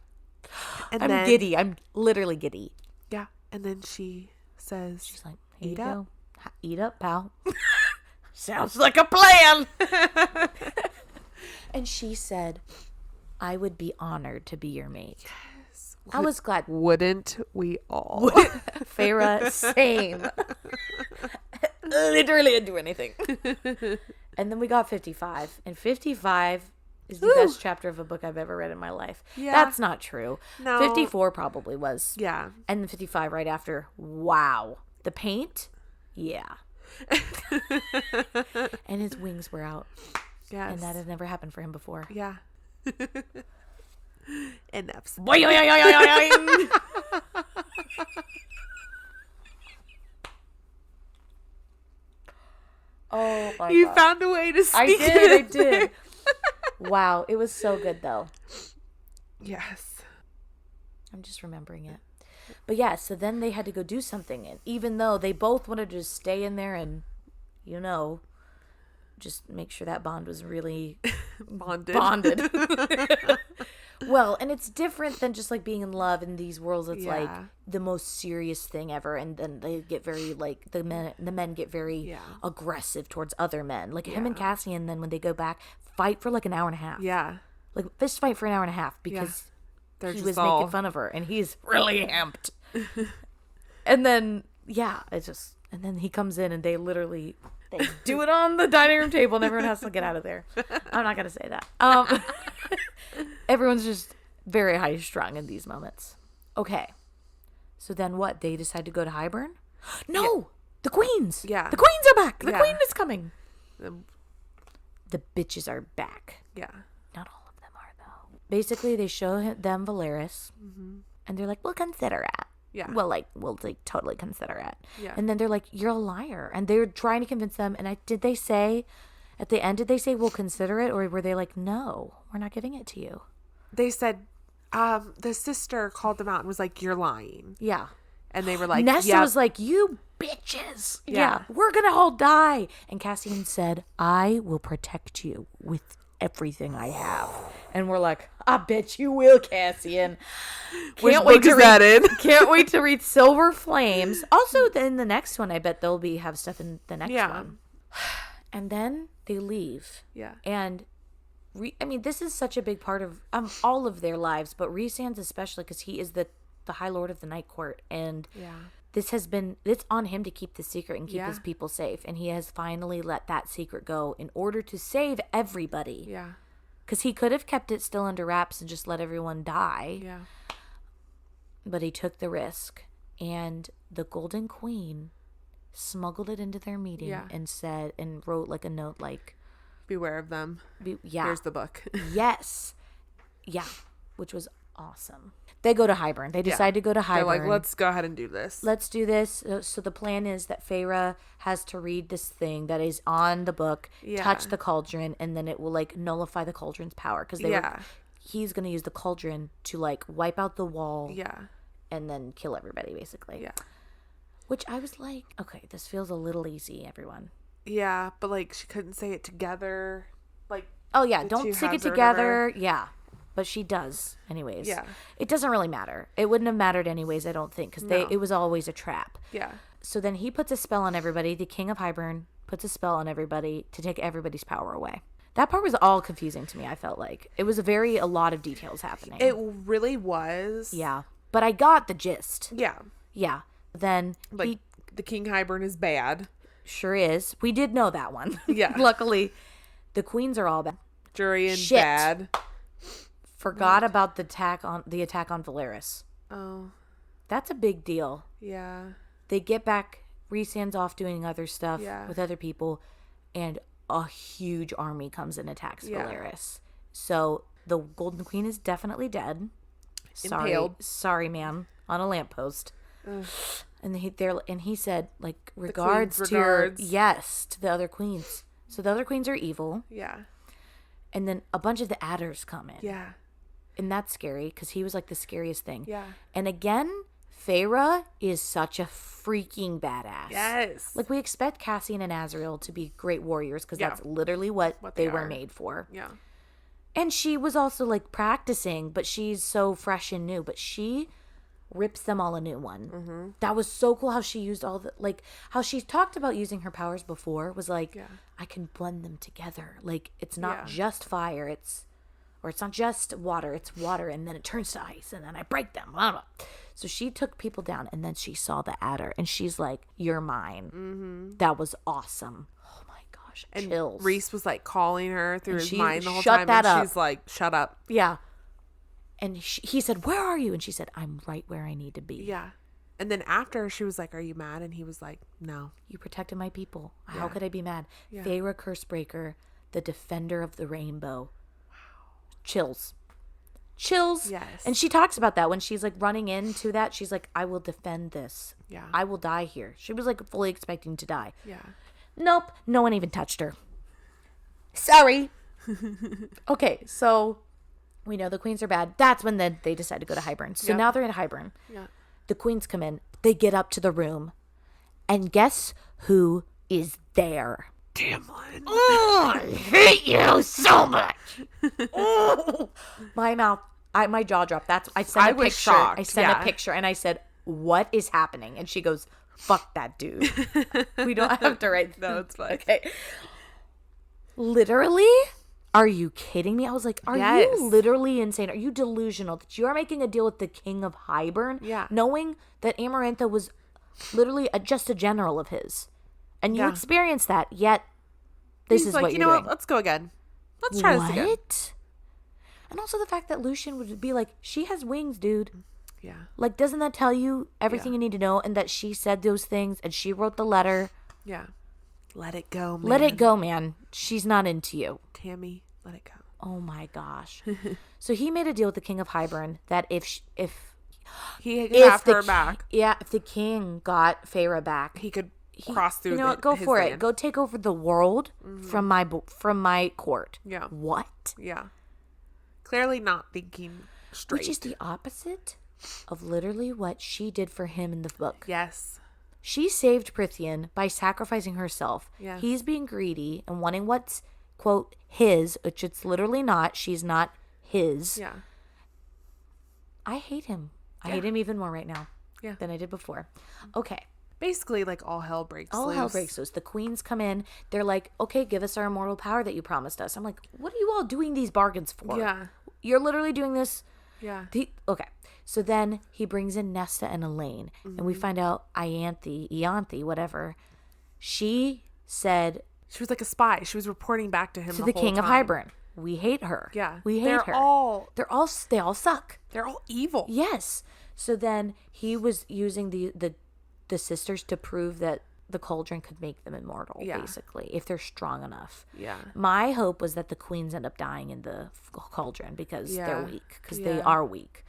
And I'm giddy. I'm literally giddy. Yeah. And then she says, she's like, here eat you up. go. Eat up, pal. Sounds like a plan. And she said, I would be honored to be your mate. Yes. I was glad. Wouldn't we all? Feyre, same. Literally didn't do anything. And then we got 55. And 55 is the best chapter of a book I've ever read in my life. Yeah. That's not true. No. 54 probably was. Yeah. And then 55 right after. Wow. The paint? Yeah. And his wings were out. Yes. And that has never happened for him before. Yeah. Enough. Oh my You God. found a way to sneak it. I did. Wow. It was so good though. Yes. I'm just remembering it. But yeah, so then they had to go do something. And even though they both wanted to just stay in there and, just make sure that bond was really bonded. Well, and it's different than just like being in love in these worlds. It's like the most serious thing ever. And then they get very like the men get very aggressive towards other men. Like him and Cassian, then when they go back, fight for like an hour and a half. Yeah. Like fist fight for an hour and a half because he was making fun of her and he's really amped. And then and then he comes in and they do it on the dining room table and everyone has to get out of there. I'm not gonna say that. Everyone's just very high strung in these moments. Okay, so then what? They decide to go to Highburn? No, the queens. Yeah, the queens are back. The queen is coming. The bitches are back. Yeah, not all of them are though. Basically, they show them Velaris, and they're like, "We'll consider it." Yeah. Well, we'll totally consider it. Yeah. And then they're like, "You're a liar," and they're trying to convince them. And did they say at the end? Did they say we'll consider it, or were they like, "No, we're not giving it to you"? They said, the sister called them out and was like, "You're lying." Yeah. And they were like, Nesta was like, "You bitches. Yeah. We're gonna all die." And Cassian said, "I will protect you with everything I have." And we're like, "I bet you will, Cassian." Can't wait to read Silver Flames. Also, in the next one, I bet they'll have stuff in the next one. And then they leave. Yeah. And this is such a big part of all of their lives, but Rhys especially, because he is the High Lord of the Night Court, and it's on him to keep the secret and keep his people safe, and he has finally let that secret go in order to save everybody. Yeah. Because he could have kept it still under wraps and just let everyone die. Yeah. But he took the risk, and the Golden Queen smuggled it into their meeting and wrote like a note like, "Beware of them. Here's the book." Yes. Yeah. Which was awesome. They go to Highburn. They decide to go to Highburn. They're like, let's go ahead and do this. Let's do this. So the plan is that Feyre has to read this thing that is on the book, touch the cauldron, and then it will nullify the cauldron's power. Because he's going to use the cauldron to wipe out the wall. Yeah. And then kill everybody, basically. Yeah. Which I was like, okay, this feels a little easy, everyone. Yeah, but she couldn't say it together. Oh yeah, don't stick it together. Yeah. but she does anyways. Yeah. It doesn't really matter. It wouldn't have mattered anyways, I don't think, because it was always a trap. Yeah. So then he puts a spell on everybody. The King of Hybern puts a spell on everybody to take everybody's power away. That part was all confusing to me, I felt like. It was a lot of details happening. It really was. Yeah. But I got the gist. Yeah. Yeah. Then Like, the King Hybern is bad. Sure is. We did know that one. Yeah. Luckily, the queens are all bad. Jurian Shit. bad. Forgot about the attack on Velaris. Oh. That's a big deal. Yeah. They get back. Rhys off doing other stuff with other people, and a huge army comes and attacks Velaris. So the Golden Queen is definitely dead. Sorry, ma'am, on a lamppost. Ugh. And he said, like, regards to the other queens. So the other queens are evil. Yeah. And then a bunch of the adders come in. Yeah. And that's scary because he was like the scariest thing. Yeah. And again, Feyre is such a freaking badass. Yes. Like, we expect Cassian and Azriel to be great warriors because that's literally what they were made for. Yeah. And she was also like practicing, but she's so fresh and new. But she rips them all a new one. Mm-hmm. That was so cool how she used all the, like, how she talked about using her powers before was like, I can blend them together. Like, it's not just fire, it's not just water, it's water, and then it turns to ice, and then I break them. Blah, blah. So she took people down, and then she saw the adder, and she's like, you're mine. Mm-hmm. That was awesome. Oh my gosh, and chills. Rhys was like calling her through his mind the whole shut time, that and up. she's like, shut up. Yeah. And he said, where are you? And she said, I'm right where I need to be. Yeah. And then after, she was like, are you mad? And he was like, no. You protected my people. How could I be mad? Yeah. Feyre Cursebreaker, the defender of the rainbow. Wow. Chills. Yes. And she talks about that when she's like running into that. She's like, I will defend this. Yeah. I will die here. She was like fully expecting to die. Yeah. Nope. No one even touched her. Sorry. Okay. So we know the queens are bad. That's when they decide to go to Hybern. So now they're at Hybern. Yeah. The queens come in. They get up to the room. And guess who is there? Tamlin. Oh, I hate you so much. Oh, my mouth. My jaw dropped. I sent a picture. Shocked. I sent a picture and I said, what is happening? And she goes, fuck that dude. We don't have to write. No, it's fine. Okay. Literally? Are you kidding me? I was like, are you literally insane? Are you delusional that you are making a deal with the King of Hybern? Yeah. Knowing that Amarantha was literally just a general of his. And you experienced that, yet this is like, what you're doing. You know what? Let's go again. Let's try this again. What? And also the fact that Lucien would be like, she has wings, dude. Yeah. Like, doesn't that tell you everything you need to know? And that she said those things and she wrote the letter. Yeah. Let it go, man. Let it go, man. She's not into you. Tammy, let it go. Oh my gosh. So he made a deal with the King of Hybern that if he could have her back. Yeah, if the king got Feyre back, he could cross through. Go for land. it. Go take over the world from my court. Yeah. What? Yeah. Clearly not thinking straight. Which is the opposite of literally what she did for him in the book. Yes. She saved Prithian by sacrificing herself. Yes. He's being greedy and wanting what's, quote, his, which it's literally not. She's not his. Yeah. I hate him. I hate him even more right now than I did before. Okay. Basically, like, all hell breaks loose. All hell breaks loose. The queens come in. They're like, okay, give us our immortal power that you promised us. I'm like, what are you all doing these bargains for? Yeah. You're literally doing this. Yeah. Okay. So then he brings in Nesta and Elaine. And we find out Ianthe, whatever. She said... She was like a spy. She was reporting back to him to the King of Hybern. We hate her. Yeah. We hate her. They all suck. They're all evil. Yes. So then he was using the sisters to prove that the cauldron could make them immortal, basically, if they're strong enough. Yeah. My hope was that the queens end up dying in the cauldron because they're weak, because they are weak.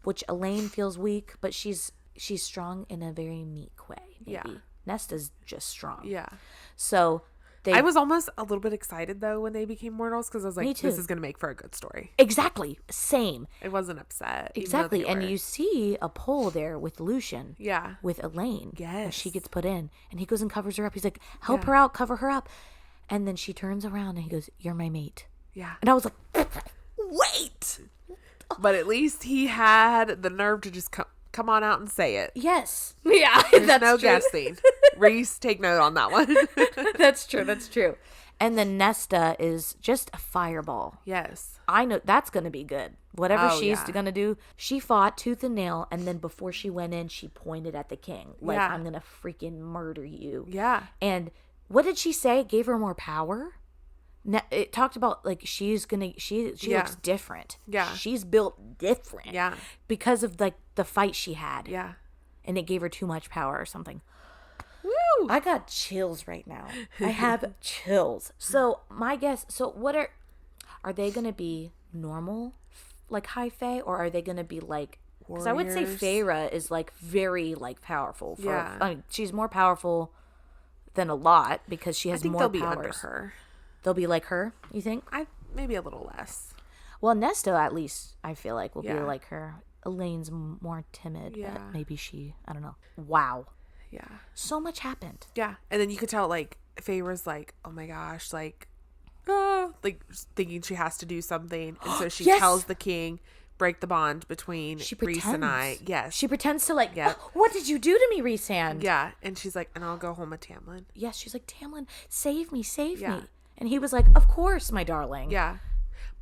Which Elaine feels weak, but she's strong in a very meek way. Maybe. Yeah. Nesta's just strong. Yeah. So I was almost a little bit excited though when they became mortals because I was like, Me too. This is going to make for a good story. Exactly. Same. I wasn't upset. Exactly. And you see a pole there with Lucien. Yeah. With Elaine. Yes. She gets put in and he goes and covers her up. He's like, help her out, cover her up. And then she turns around and he goes, you're my mate. Yeah. And I was like, wait. But at least he had the nerve to just come on out and say it. Yes. Yeah, There's that's no true. guessing. Rhys, take note on that one. That's true. And then Nesta is just a fireball. Yes. I know that's going to be good. Whatever she's yeah. going to do. She fought tooth and nail, and then before she went in, she pointed at the king. Like, Yeah. I'm going to freaking murder you. Yeah. And what did she say? It gave her more power? It talked about, like, she looks different. Yeah. She's built different. Yeah. Because of, like, the fight she had. Yeah. And it gave her too much power or something. Woo! I got chills right now. I have chills. So my guess. So what are they going to be normal, like high fae, or are they going to be like? Because I would say Warriors. Feyre is like very like powerful. Yeah. I mean, she's more powerful than a lot because she I has think more they'll be powers. under her. They'll be like her. You think? Maybe a little less. Well, Nesta at least I feel like will be Yeah. like her. Elaine's more timid, Yeah. but maybe I don't know. Wow, Yeah. so much happened. Yeah. And then you could tell, like, Feyre's like, oh my gosh, like thinking she has to do something. And so she Yes! tells the king, break the bond between She Rhys and I. pretends. Yes. She pretends to like, Yeah. "Oh, what did you do to me, Rhys Hand?" Yeah. And she's like, and I'll go home with Tamlin. Yes, she's like, Tamlin, save me. Yeah. And he was like, of course, my darling. Yeah.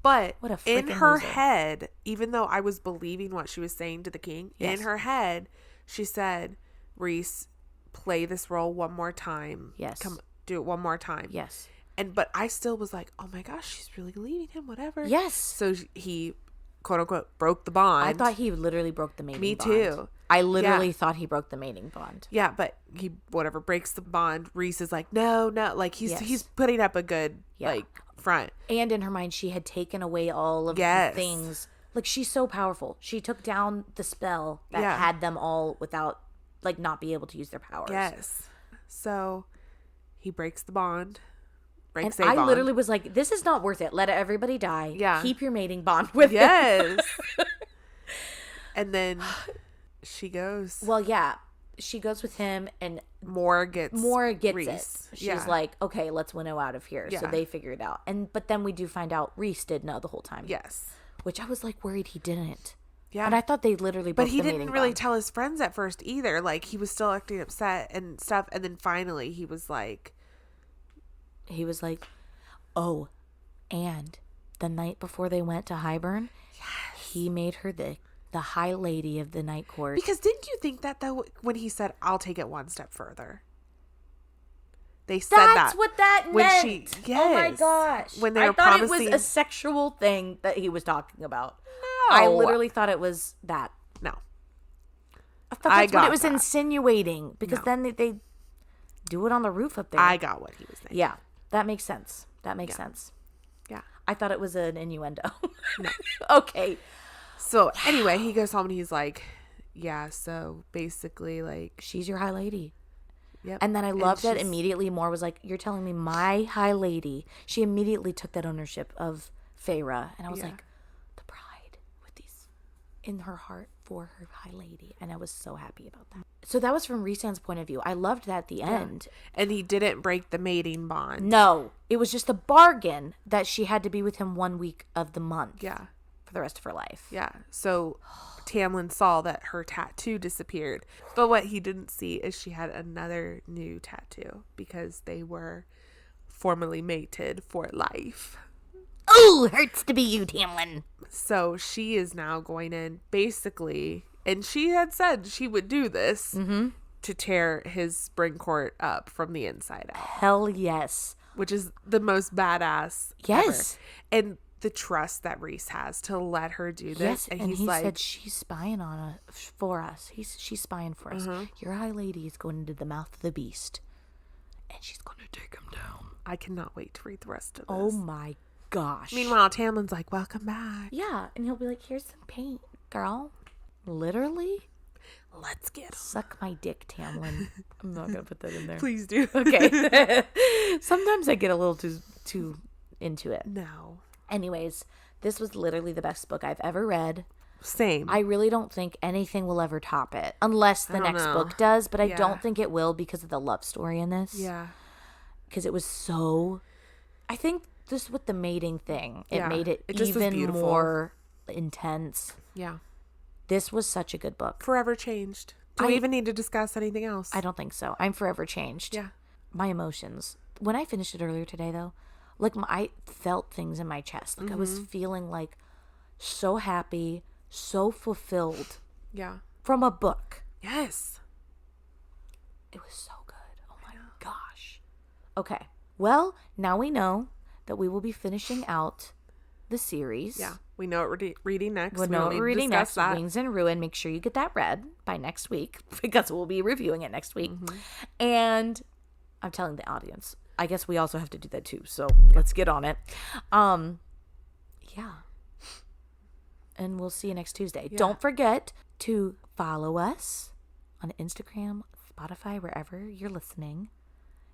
But What a in freaking her loser. head, even though I was believing what she was saying to the king, Yes. in her head, she said, Rhys, play this role one more time. Yes. Come do it one more time. Yes. But I still was like, oh my gosh, she's really leaving him, whatever. Yes. So he, quote unquote, broke the bond. I thought he literally broke the mating Me bond. too. I literally Yeah. thought he broke the mating bond. Yeah, but he, whatever, breaks the bond. Rhys is like, no. Like, he's Yes. putting up a good, Yeah. like, front. And in her mind, she had taken away all of Yes. the things. Like, she's so powerful. She took down the spell that Yeah. had them all without, like, not be able to use their powers. Yes. So he breaks the bond. And Breaks a I bond. literally was like, this is not worth it. Let everybody die. Yeah. Keep your mating bond with him. Yes. And then she goes. Well, yeah. She goes with him, and More gets it. Rhys. She's Yeah. like, okay, let's winnow out of here. So Yeah. they figure it out. But then we do find out Rhys did know the whole time. Yes. Which I was like worried he didn't. Yeah. And I thought they literally But broke he the didn't mating really bond. tell his friends at first either. Like, he was still acting upset and stuff. And then finally he was like, He was like, oh, and the night before they went to Highburn, he made her the high lady of the night court. because didn't you think that though when he said, I'll take it one step further? They said That's that. what that when meant. she- Oh my yes. gosh. When they I were thought promising- it was a sexual thing that he was talking about. No. I literally thought it was that. No. I thought I that's what got it was that. insinuating because No. then they do it on the roof up there. I got what he was saying. Yeah, that makes sense. That makes sense. Yeah. I thought it was an innuendo. No. Okay. So anyway, he goes home and he's like, yeah, so basically, like, She's your high lady. yep. And then I love that she's- immediately Moore was like, you're telling me my high lady. She immediately took that ownership of Feyre. And I was Yeah. like, the pride with these in her heart for her high lady. And I was so happy about that. So that was from Rhys Ann's point of view. I loved that at the end. And he didn't break the mating bond. No, it was just a bargain that she had to be with him 1 week of the month. Yeah. For the rest of her life. Yeah. So Tamlin saw that her tattoo disappeared. But what he didn't see is she had another new tattoo because they were formerly mated for life. Ooh, hurts to be you, Tamlin. So she is now going in basically, and she had said she would do this to tear his spring court up from the inside out, Hell yes. which is the most badass Yes. ever. And the trust that Rhys has to let her do this. Yes, and and he's he like, said she's spying on us for us. She's spying for us. Your high lady is going into the mouth of the beast, and she's going to take him down. I cannot wait to read the rest of this. Oh my gosh! Meanwhile, Tamlin's like, welcome back. Yeah, and he'll be like, "Here's some paint, girl." Literally, Let's get 'em. suck my dick, Tamlin. I'm not gonna put that in there. Please do. Okay. Sometimes I get a little too into it. No. Anyways, this was literally the best book I've ever read. Same. I really don't think anything will ever top it, unless the don't next know. book does, but I Yeah. don't think it will because of the love story in this. Yeah. Because it was so... I think just with the mating thing, it Yeah, made it just was even beautiful. more intense. Yeah. This was such a good book. Forever changed. Do we even need to discuss anything else? I don't think so. I'm forever changed. Yeah. My emotions. When I finished it earlier today, though, like I felt things in my chest. Like I was feeling like so happy, so fulfilled. Yeah. From a book. Yes. It was so good. Oh my gosh. Okay. Well, now we know that we will be finishing out the series. Yeah. We know what we're reading next. We'll know what we're reading next. That. Wings and Ruin. Make sure you get that read by next week because we'll be reviewing it next week. And I'm telling the audience, I guess we also have to do that too. So let's get on it. Yeah. And we'll see you next Tuesday. Yeah. Don't forget to follow us on Instagram, Spotify, wherever you're listening.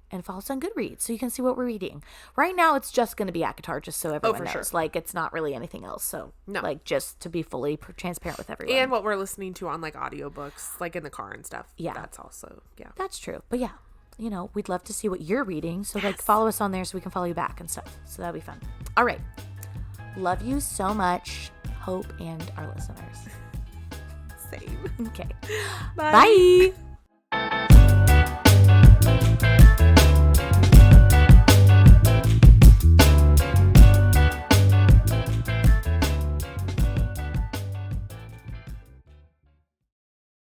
And follow us on Goodreads so you can see what we're reading. Right now, it's just going to be ACOTAR, just so everyone knows. sure. Like, it's not really anything else. So, like, just to be fully transparent with everyone. And what we're listening to on, like, audiobooks, like in the car and stuff. Yeah. That's also, That's true. But yeah, you know, we'd love to see what you're reading. So, like, follow us on there so we can follow you back and stuff. So that'll be fun. All right. Love you so much, Hope, and our listeners. Same. Okay. Bye. Bye.